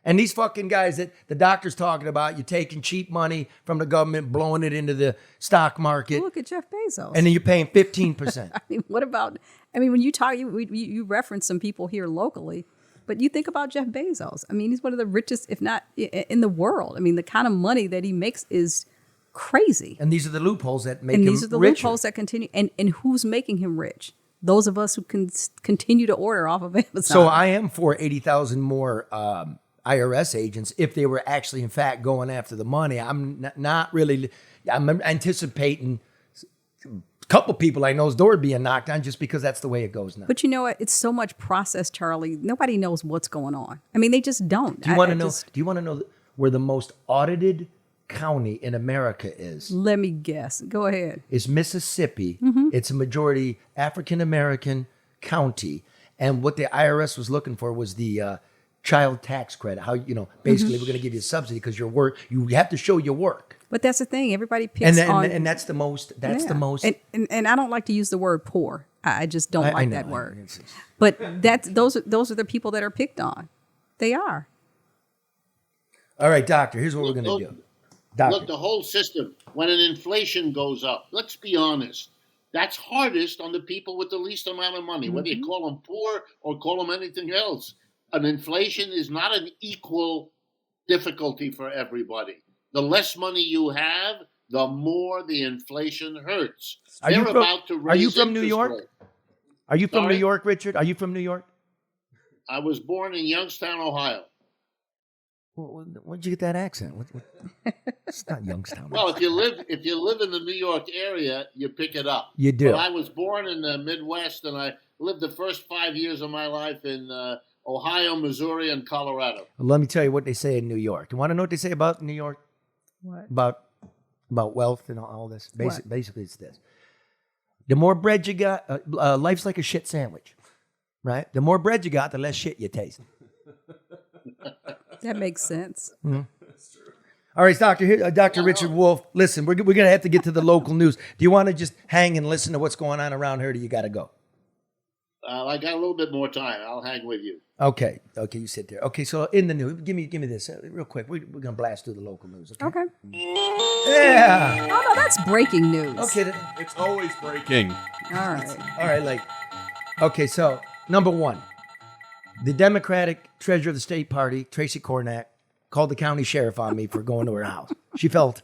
And these fucking guys that the doctor's talking about, you're taking cheap money from the government, blowing it into the stock market. Look at Jeff Bezos. And then you're paying 15%. I mean, what about, when you talk, you reference some people here locally, but you think about Jeff Bezos. I mean, he's one of the richest, if not in the world. I mean, the kind of money that he makes is crazy. And these are the loopholes that make him richer. And these are the loopholes that continue. And who's making him rich? Those of us who can continue to order off of Amazon. So I am for 80,000 more IRS agents if they were actually, in fact, going after the money. I'm not really, I'm anticipating a couple people I know's door being knocked on just because that's the way it goes now. But you know what? It's so much process, Charlie. Nobody knows what's going on. I mean, they just don't. Do you want to know? Do you want to know where the most audited county in America is? Let me guess. Go ahead. It's Mississippi. It's a majority African American county, and what the IRS was looking for was the child tax credit. How basically we're going to give you a subsidy because you have to show your work. But that's the thing. Everybody picks on, and that's the most. That's the most. And I don't like to use the word poor. I just don't like that word. But those are the people that are picked on. They are. All right, doctor. Here's what we're going to do. Doctor. Look, the whole system. When an inflation goes up, let's be honest. That's hardest on the people with the least amount of money. Whether you call them poor or call them anything else, an inflation is not an equal difficulty for everybody. The less money you have, the more the inflation hurts. Are you from New York? Rate. Are you from New York, Richard? Are you from New York? I was born in Youngstown, Ohio. Where'd you get that accent? It's not Youngstown. Well, if you live in the New York area, you pick it up. You do. But I was born in the Midwest, and I lived the first 5 years of my life in Ohio, Missouri, and Colorado. Well, let me tell you what they say in New York. You want to know what they say about New York? What? About wealth and all this? Basically, it's this. The more bread you got, life's like a shit sandwich, right? The more bread you got, the less shit you taste. That makes sense. Mm-hmm. All right, Dr. Richard Wolff. Listen, we're going to have to get to the local news. Do you want to just hang and listen to what's going on around here, or do you got to go? I got a little bit more time. I'll hang with you. Okay, you sit there. Okay, so in the news, give me this real quick. We're going to blast through the local news. Okay. Yeah. Oh no, that's breaking news. Okay. It's always breaking. All right. Okay, so number one, the Democratic treasurer of the state party, Tracy Cornack, called the county sheriff on me for going to her house. She felt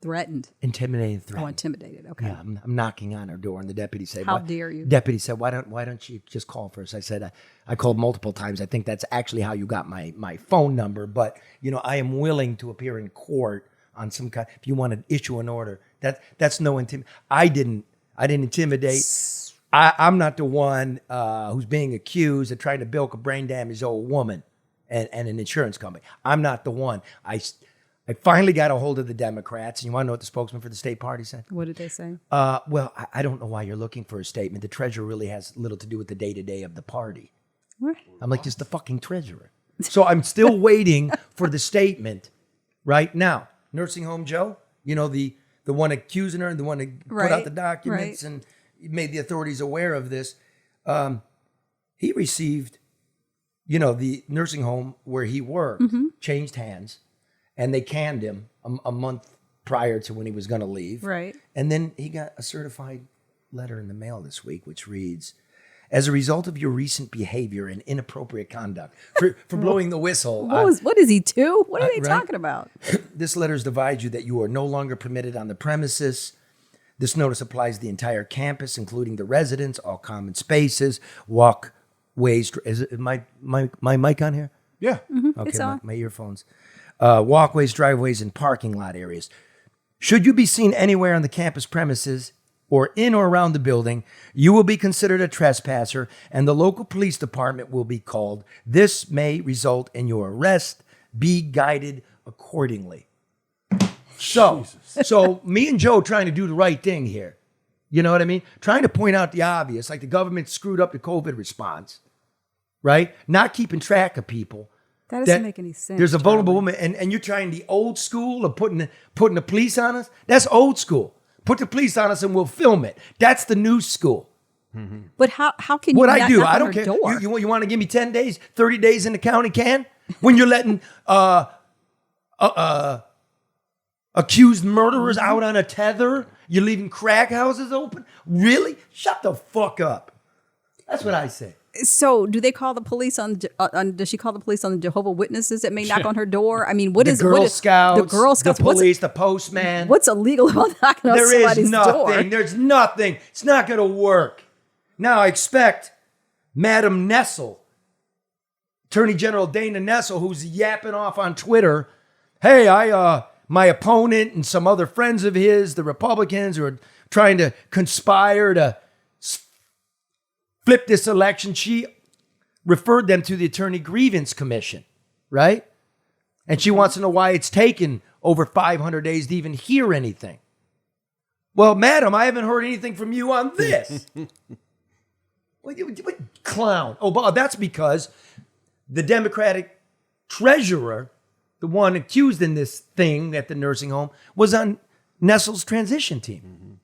threatened. Intimidated. Oh, intimidated. Okay. Yeah, I'm knocking on her door, and the deputy said, "How dare you?" Deputy said, "Why don't you just call first?" I said, "I called multiple times. I think that's actually how you got my phone number. But I am willing to appear in court on some kind. If you want to issue an order, that's no intimidation. I didn't intimidate. I'm not the one who's being accused of trying to bilk a brain damaged old woman and an insurance company. I'm not the one. I finally got a hold of the Democrats. And you want to know what the spokesman for the state party said? What did they say? Well, I don't know why you're looking for a statement. The treasurer really has little to do with the day-to-day of the party. What? I'm like, just the fucking treasurer. So I'm still waiting for the statement right now. Nursing home Joe, the one accusing her and the one that put out the documents and made the authorities aware of this. He received, the nursing home where he worked changed hands, and they canned him a month prior to when he was going to leave. Right. And then he got a certified letter in the mail this week, which reads, as a result of your recent behavior and inappropriate conduct for blowing the whistle. What is he to? What are they talking about? This letter divides you that you are no longer permitted on the premises. This notice applies to the entire campus, including the residents, all common spaces, walkways. Is it my mic on here? Yeah. Okay, It's on. my earphones. Walkways, driveways, and parking lot areas. Should you be seen anywhere on the campus premises or in or around the building, you will be considered a trespasser and the local police department will be called. This may result in your arrest. Be guided accordingly. So me and Joe trying to do the right thing here. You know what I mean? Trying to point out the obvious, like the government screwed up the COVID response, right? Not keeping track of people. That doesn't make any sense. There's a vulnerable Charlie. woman, and you're trying the old school of putting the police on us. That's old school. Put the police on us and we'll film it. That's the new school. But how can you What not I do, knock I on don't her care. door? You want to give me 10 days, 30 days in the county can? When you're letting accused murderers out on a tether? You're leaving crack houses open? Really? Shut the fuck up. That's what I say. So, do they call the police on? Does she call the police on the Jehovah's Witnesses that may knock on her door? I mean, what is Girl Scouts, the Girl Scouts, the police, the postman? What's illegal about knocking on There somebody's is nothing. door? There's nothing. It's not going to work. Now, I expect Madam Nessel, Attorney General Dana Nessel, who's yapping off on Twitter, hey, my opponent and some other friends of his, the Republicans, who are trying to conspire to flip this election, she referred them to the Attorney Grievance Commission, right? And she wants to know why it's taken over 500 days to even hear anything. Well, madam, I haven't heard anything from you on this. What clown? Oh, but that's because the Democratic treasurer, the one accused in this thing at the nursing home, was on Nessel's transition team.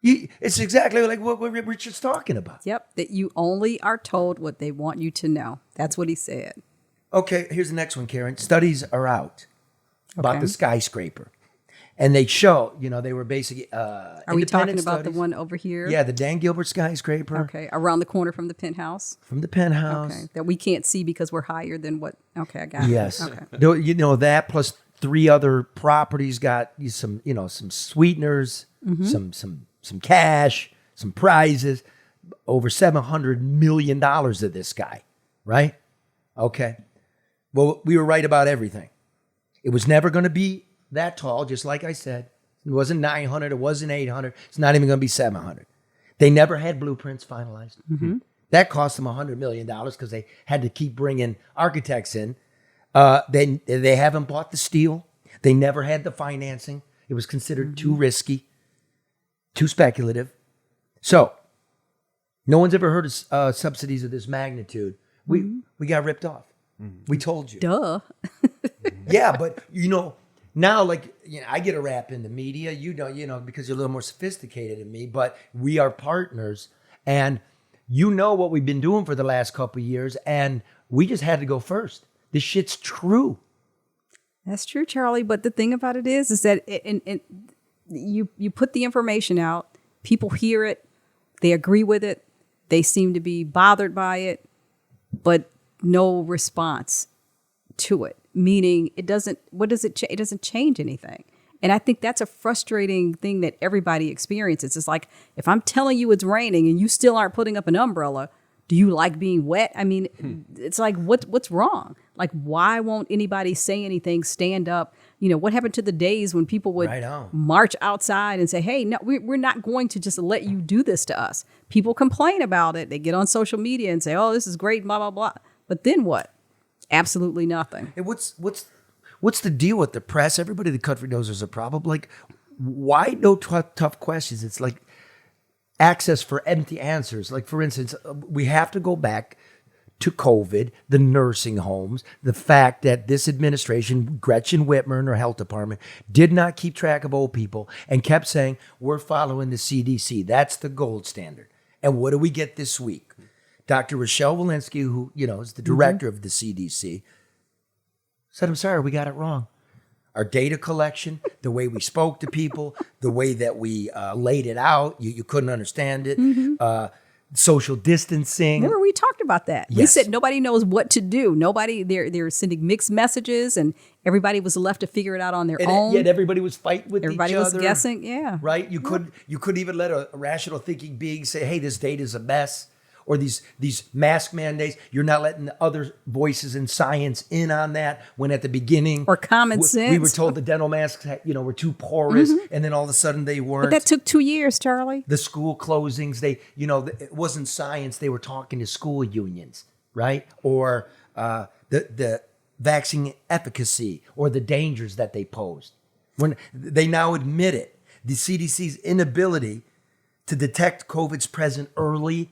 It's exactly like what Richard's talking about. Yep, that you only are told what they want you to know. That's what he said. Okay, here's the next one, Karen. Studies are out about Okay. the skyscraper. And they show, they were basically Are we talking independent about the studies. one over here? Yeah, the Dan Gilbert skyscraper. Okay, around the corner from the penthouse. From the penthouse. Okay, that we can't see because we're higher than what? Okay, I got it. Yes. Okay. That plus 3 other properties got some sweeteners, some cash, some prizes, over $700 million of this guy, right? Okay. Well, we were right about everything. It was never going to be that tall, just like I said. It wasn't 900, it wasn't 800. It's not even going to be 700. They never had blueprints finalized. That cost them $100 million because they had to keep bringing architects in. They haven't bought the steel. They never had the financing. It was considered too risky, too speculative. So, no one's ever heard of subsidies of this magnitude. We got ripped off. We told you. Duh. Yeah, but now I get a rap in the media. You don't, because you're a little more sophisticated than me, but we are partners. And what we've been doing for the last couple of years, and we just had to go first. This shit's true. That's true, Charlie. But the thing about it is that you put the information out, people hear it, they agree with it, they seem to be bothered by it, but no response to it. Meaning, it doesn't. What does it? It doesn't change anything. And I think that's a frustrating thing that everybody experiences. It's like, if I'm telling you it's raining and you still aren't putting up an umbrella, do you like being wet? I mean, it's like, what's wrong? Like, why won't anybody say anything, stand up? What happened to the days when people would march outside and say, hey, no, we're not going to just let you do this to us. People complain about it. They get on social media and say, oh, this is great, blah, blah, blah. But then what? Absolutely nothing. And what's the deal with the press? Everybody in the country knows there's a problem. Like, why no tough questions? It's like access for empty answers. Like, for instance, we have to go back to COVID, the nursing homes, the fact that this administration, Gretchen Whitmer and her health department, did not keep track of old people and kept saying, we're following the CDC. That's the gold standard. And what do we get this week? Dr. Rochelle Walensky, who, is the director of the CDC, said, I'm sorry, we got it wrong. Our data collection, the way we spoke to people, the way that we laid it out, you couldn't understand it. Social distancing. Remember, we talked about that. Yes. We said nobody knows what to do. Nobody, they're sending mixed messages, and everybody was left to figure it out on their own. Yet everybody was fighting with each other. Everybody was guessing, yeah. Right? You couldn't even let a rational thinking being say, hey, this data is a mess. Or these mask mandates, you're not letting the other voices in science in on that, when at the beginning... Or common sense. We were told the dental masks, were too porous, and then all of a sudden they weren't. But that took 2 years, Charlie. The school closings, it wasn't science. They were talking to school unions, right? Or the vaccine efficacy or the dangers that they posed. When they now admit it, the CDC's inability to detect COVID's presence early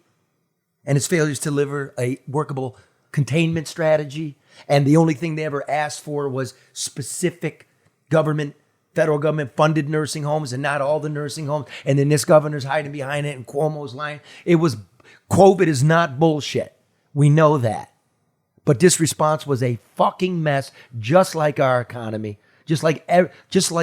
and its failures to deliver a workable containment strategy. And the only thing they ever asked for was specific federal government funded nursing homes, and not all the nursing homes. And then this governor's hiding behind it, and Cuomo's lying. COVID is not bullshit. We know that. But this response was a fucking mess, just like our economy, just like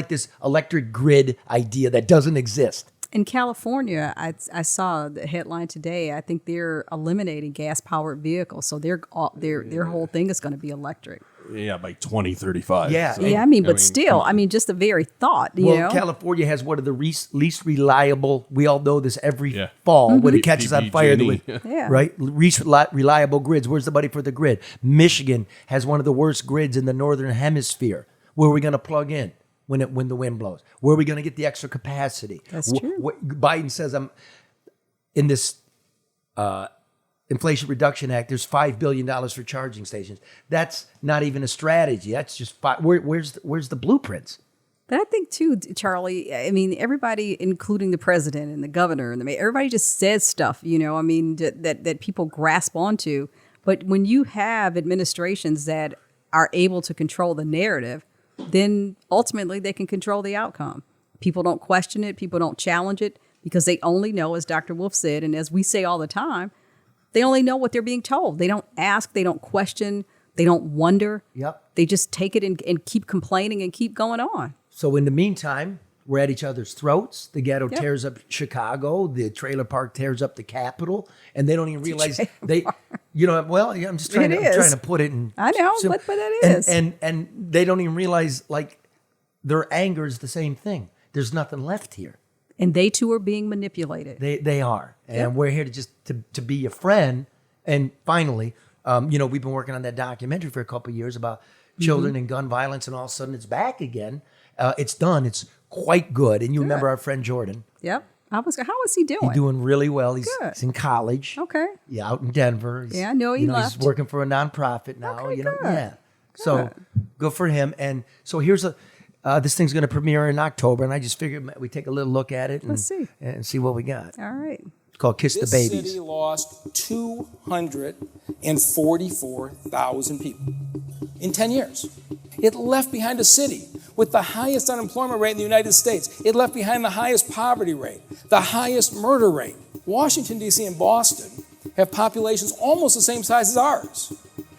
this electric grid idea that doesn't exist. In California, I saw the headline today. I think they're eliminating gas-powered vehicles, so their whole thing is going to be electric. Yeah, by 2035. Yeah. So, Yeah, still, just the very thought, you know? California has one of the least reliable, we all know this every fall when it catches on fire. Yeah. Right? Least reliable grids. Where's the money for the grid? Michigan has one of the worst grids in the Northern Hemisphere. Where are we going to plug in when the wind blows? Where are we going to get the extra capacity? That's true. Biden says, I'm in this Inflation Reduction Act, there's $5 billion for charging stations. That's not even a strategy. That's just where's the blueprints? But I think too, Charlie, everybody, including the president and the governor and the mayor, everybody just says stuff, that people grasp onto. But when you have administrations that are able to control the narrative, then ultimately they can control the outcome. People don't question it. People don't challenge it, because they only know, as Dr. Wolff said, and as we say all the time, they only know what they're being told. They don't ask, they don't question, they don't wonder. Yep. They just take it and keep complaining and keep going on. So in the meantime, we're at each other's throats. The ghetto tears up Chicago. The trailer park tears up the Capitol, and they don't even realize I'm just trying to put it in. I know, but it is. And they don't even realize, their anger is the same thing. There's nothing left here. And they too are being manipulated. They are. And we're here to be your friend. And finally, we've been working on that documentary for a couple of years about children and gun violence, and all of a sudden it's back again. It's done. It's quite good. And you remember our friend Jordan. Yep. How is he doing? He's doing really well. He's in college. Okay. Yeah, out in Denver. I know he left. He's working for a nonprofit now. Okay, good. Yeah. Good. So good for him. And so here's this thing's going to premiere in October, and I just figured we take a little look at it and see what we got. All right. It's called Kiss the Babies. This city lost 244,000 people in 10 years. It left behind a city with the highest unemployment rate in the United States. It left behind the highest poverty rate, the highest murder rate. Washington, D.C. and Boston have populations almost the same size as ours.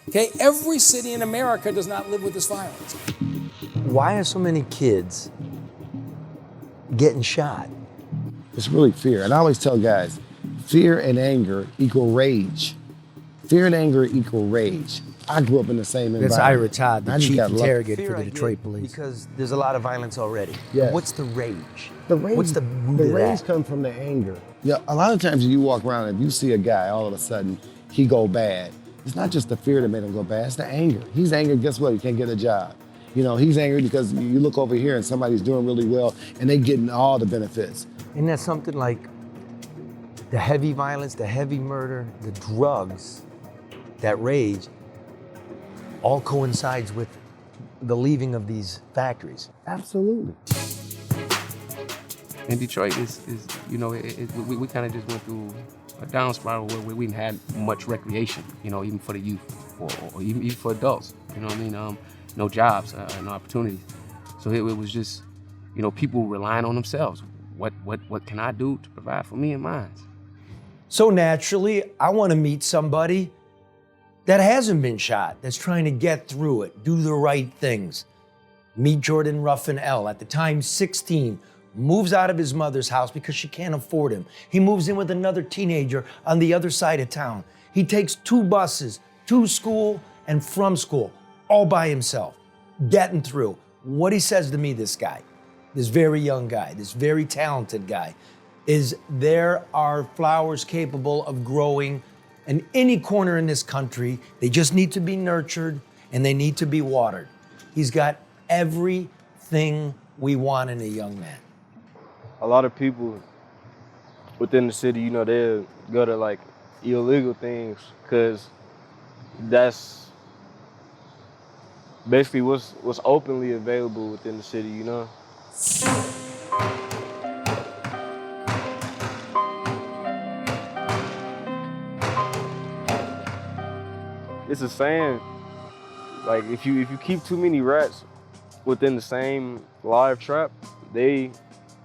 Okay, every city in America does not live with this violence. Why are so many kids getting shot? It's really fear. And I always tell guys, fear and anger equal rage. Fear and anger equal rage. I grew up in the same environment. That's Ira Todd, the chief interrogator Fear for the Detroit police. Because there's a lot of violence already. Yes. What's the rage? What's the root of rage that? comes from the anger. Yeah, a lot of times you walk around, if you see a guy, all of a sudden, he go bad. It's not just the fear that made him go bad, it's the anger. He's angry, guess what? He can't get a job. He's angry because you look over here and somebody's doing really well and they getting all the benefits. Isn't that something like the heavy violence, the heavy murder, the drugs, that rage, all coincides with the leaving of these factories? Absolutely. And Detroit is we kind of just went through a down spiral where we didn't have much recreation, you know, even for the youth or even for adults, you know what I mean? No jobs, no opportunities. So it was just, you know, people relying on themselves. What can I do to provide for me and mine? So naturally, I want to meet somebody that hasn't been shot, that's trying to get through it, do the right things. Meet Jordan Ruffin L., at the time 16, moves out of his mother's house because she can't afford him. He moves in with another teenager on the other side of town. He takes 2 buses to school and from school, all by himself, getting through. What he says to me, this guy, this very young guy, this very talented guy, is there are flowers capable of growing in any corner in this country. They just need to be nurtured and they need to be watered. He's got everything we want in a young man. A lot of people within the city, you know, they'll go to like illegal things because that's basically what's openly available within the city, you know? It's a saying, like if you keep too many rats within the same live trap, they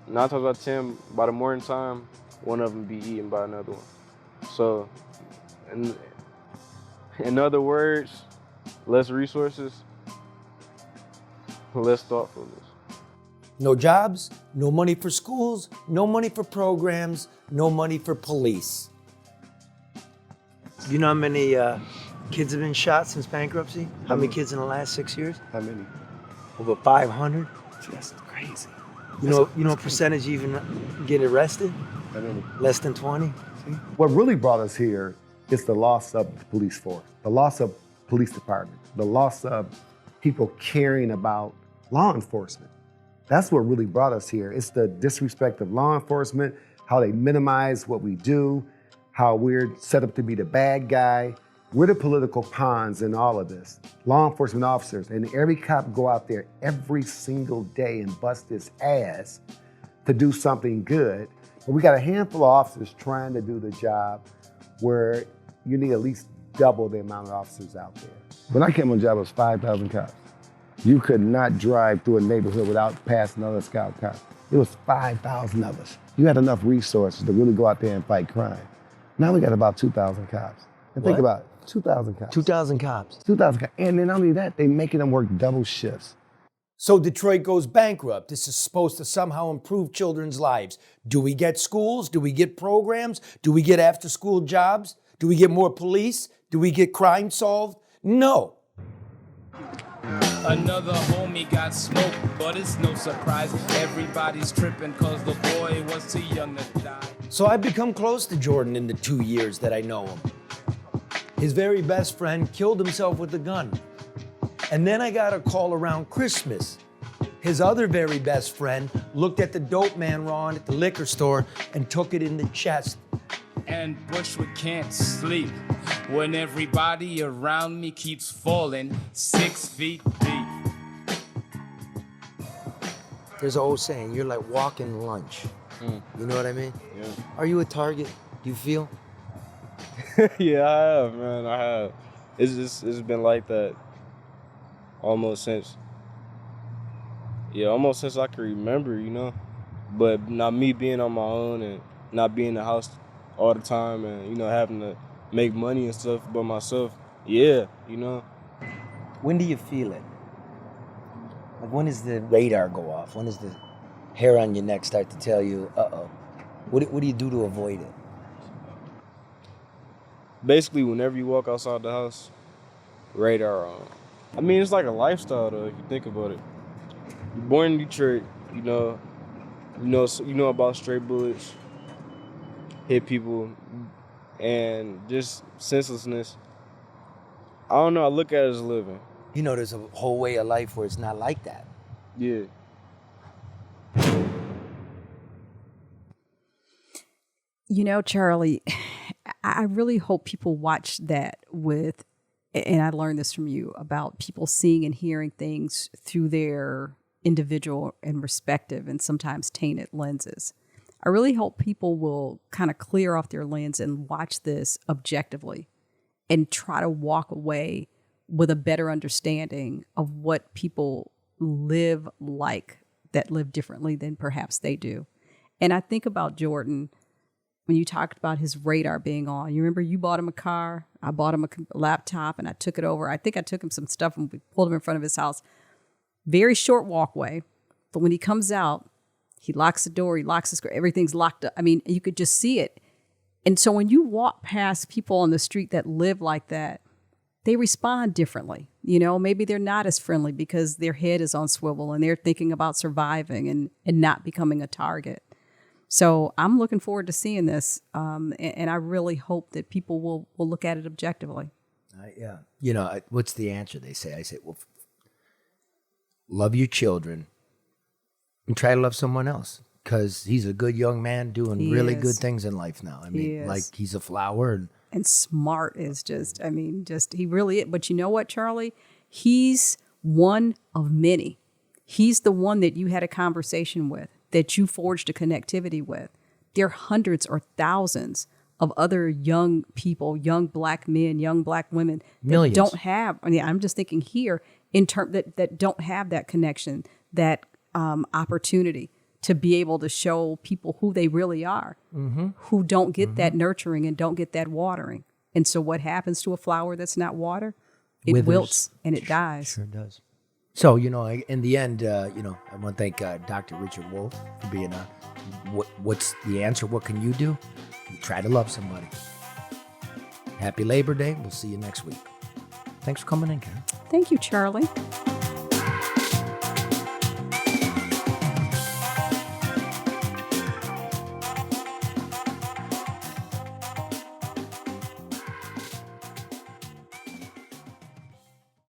9 times out of 10 by the morning time, one of them be eaten by another one. So, in other words, less resources, less thoughtfulness. No jobs, no money for schools, no money for programs, no money for police. You know how many kids have been shot since bankruptcy? How many kids in the last 6 years? How many? Over 500. That's crazy. You know what percentage even get arrested? How many? Less than 20. What really brought us here is the loss of the police force, the loss of police department, the loss of people caring about law enforcement. That's what really brought us here. It's the disrespect of law enforcement, how they minimize what we do, how we're set up to be the bad guy. We're the political pawns in all of this. Law enforcement officers, and every cop go out there every single day and bust his ass to do something good. But we got a handful of officers trying to do the job where you need at least double the amount of officers out there. When I came on the job, it was 5,000 cops. You could not drive through a neighborhood without passing another scout cop. It was 5,000 of us. You had enough resources to really go out there and fight crime. Now we got about 2,000 cops. And think about it, 2,000 cops. 2,000 cops. 2,000 cops. And then not only that, they making them work double shifts. So Detroit goes bankrupt. This is supposed to somehow improve children's lives. Do we get schools? Do we get programs? Do we get after-school jobs? Do we get more police? Do we get crime solved? No. Another homie got smoked, but it's no surprise. Everybody's tripping cause the boy was too young to die. So I've become close to Jordan in the 2 years that I know him. His very best friend killed himself with a gun. And then I got a call around Christmas. His other very best friend looked at the dope man Ron at the liquor store and took it in the chest. And Bushwick can't sleep when everybody around me keeps falling 6 feet deep. There's an old saying, you're like walking lunch. You know what I mean? Yeah. Are you a target, you feel? Yeah, I have, man, I have. It's been like that almost since I can remember, you know? But not me being on my own and not being in the house all the time and, you know, having to make money and stuff by myself, yeah, you know? When do you feel it? Like when does the radar go off? When does the hair on your neck start to tell you, uh-oh? What do you do to avoid it? Basically, whenever you walk outside the house, radar on. I mean, it's like a lifestyle, though, if you think about it. You're born in Detroit, you know about straight bullets, hit people, and just senselessness. I don't know, I look at it as a living. You know, there's a whole way of life where it's not like that. Yeah. You know, Charlie, I really hope people watch that with, and I learned this from you, about people seeing and hearing things through their individual and respective and sometimes tainted lenses. I really hope people will kind of clear off their lens and watch this objectively and try to walk away with a better understanding of what people live like that live differently than perhaps they do. And I think about Jordan when you talked about his radar being on. You remember you bought him a car, I bought him a laptop, and I took it over. I think I took him some stuff and we pulled him in front of his house. Very short walkway, but when he comes out, he locks the door, he locks his car, everything's locked up. I mean, you could just see it. And so when you walk past people on the street that live like that, they respond differently. You know, maybe they're not as friendly because their head is on swivel and they're thinking about surviving and not becoming a target. So I'm looking forward to seeing this. And I really hope that people will look at it objectively. Yeah. You know, what's the answer they say? I say, well, love your children and try to love someone else, because he's a good young man doing really good things in life now. I mean, like he's a flower. And smart is just, he really is. But you know what, Charlie? He's one of many. He's the one that you had a conversation with, that you forged a connectivity with. There are hundreds or thousands of other young people, young black men, young black women that don't have, I'm just thinking here in terms that don't have that connection, that opportunity to be able to show people who they really are, who don't get that nurturing and don't get that watering. And so what happens to a flower that's not water? It Withers. wilts and it dies. Sure does. So, you know, in the end, I want to thank Dr. Richard Wolff for being on. What's the answer? What can you do? Try to love somebody. Happy Labor Day. We'll see you next week. Thanks for coming in, Karen. Thank you, Charlie.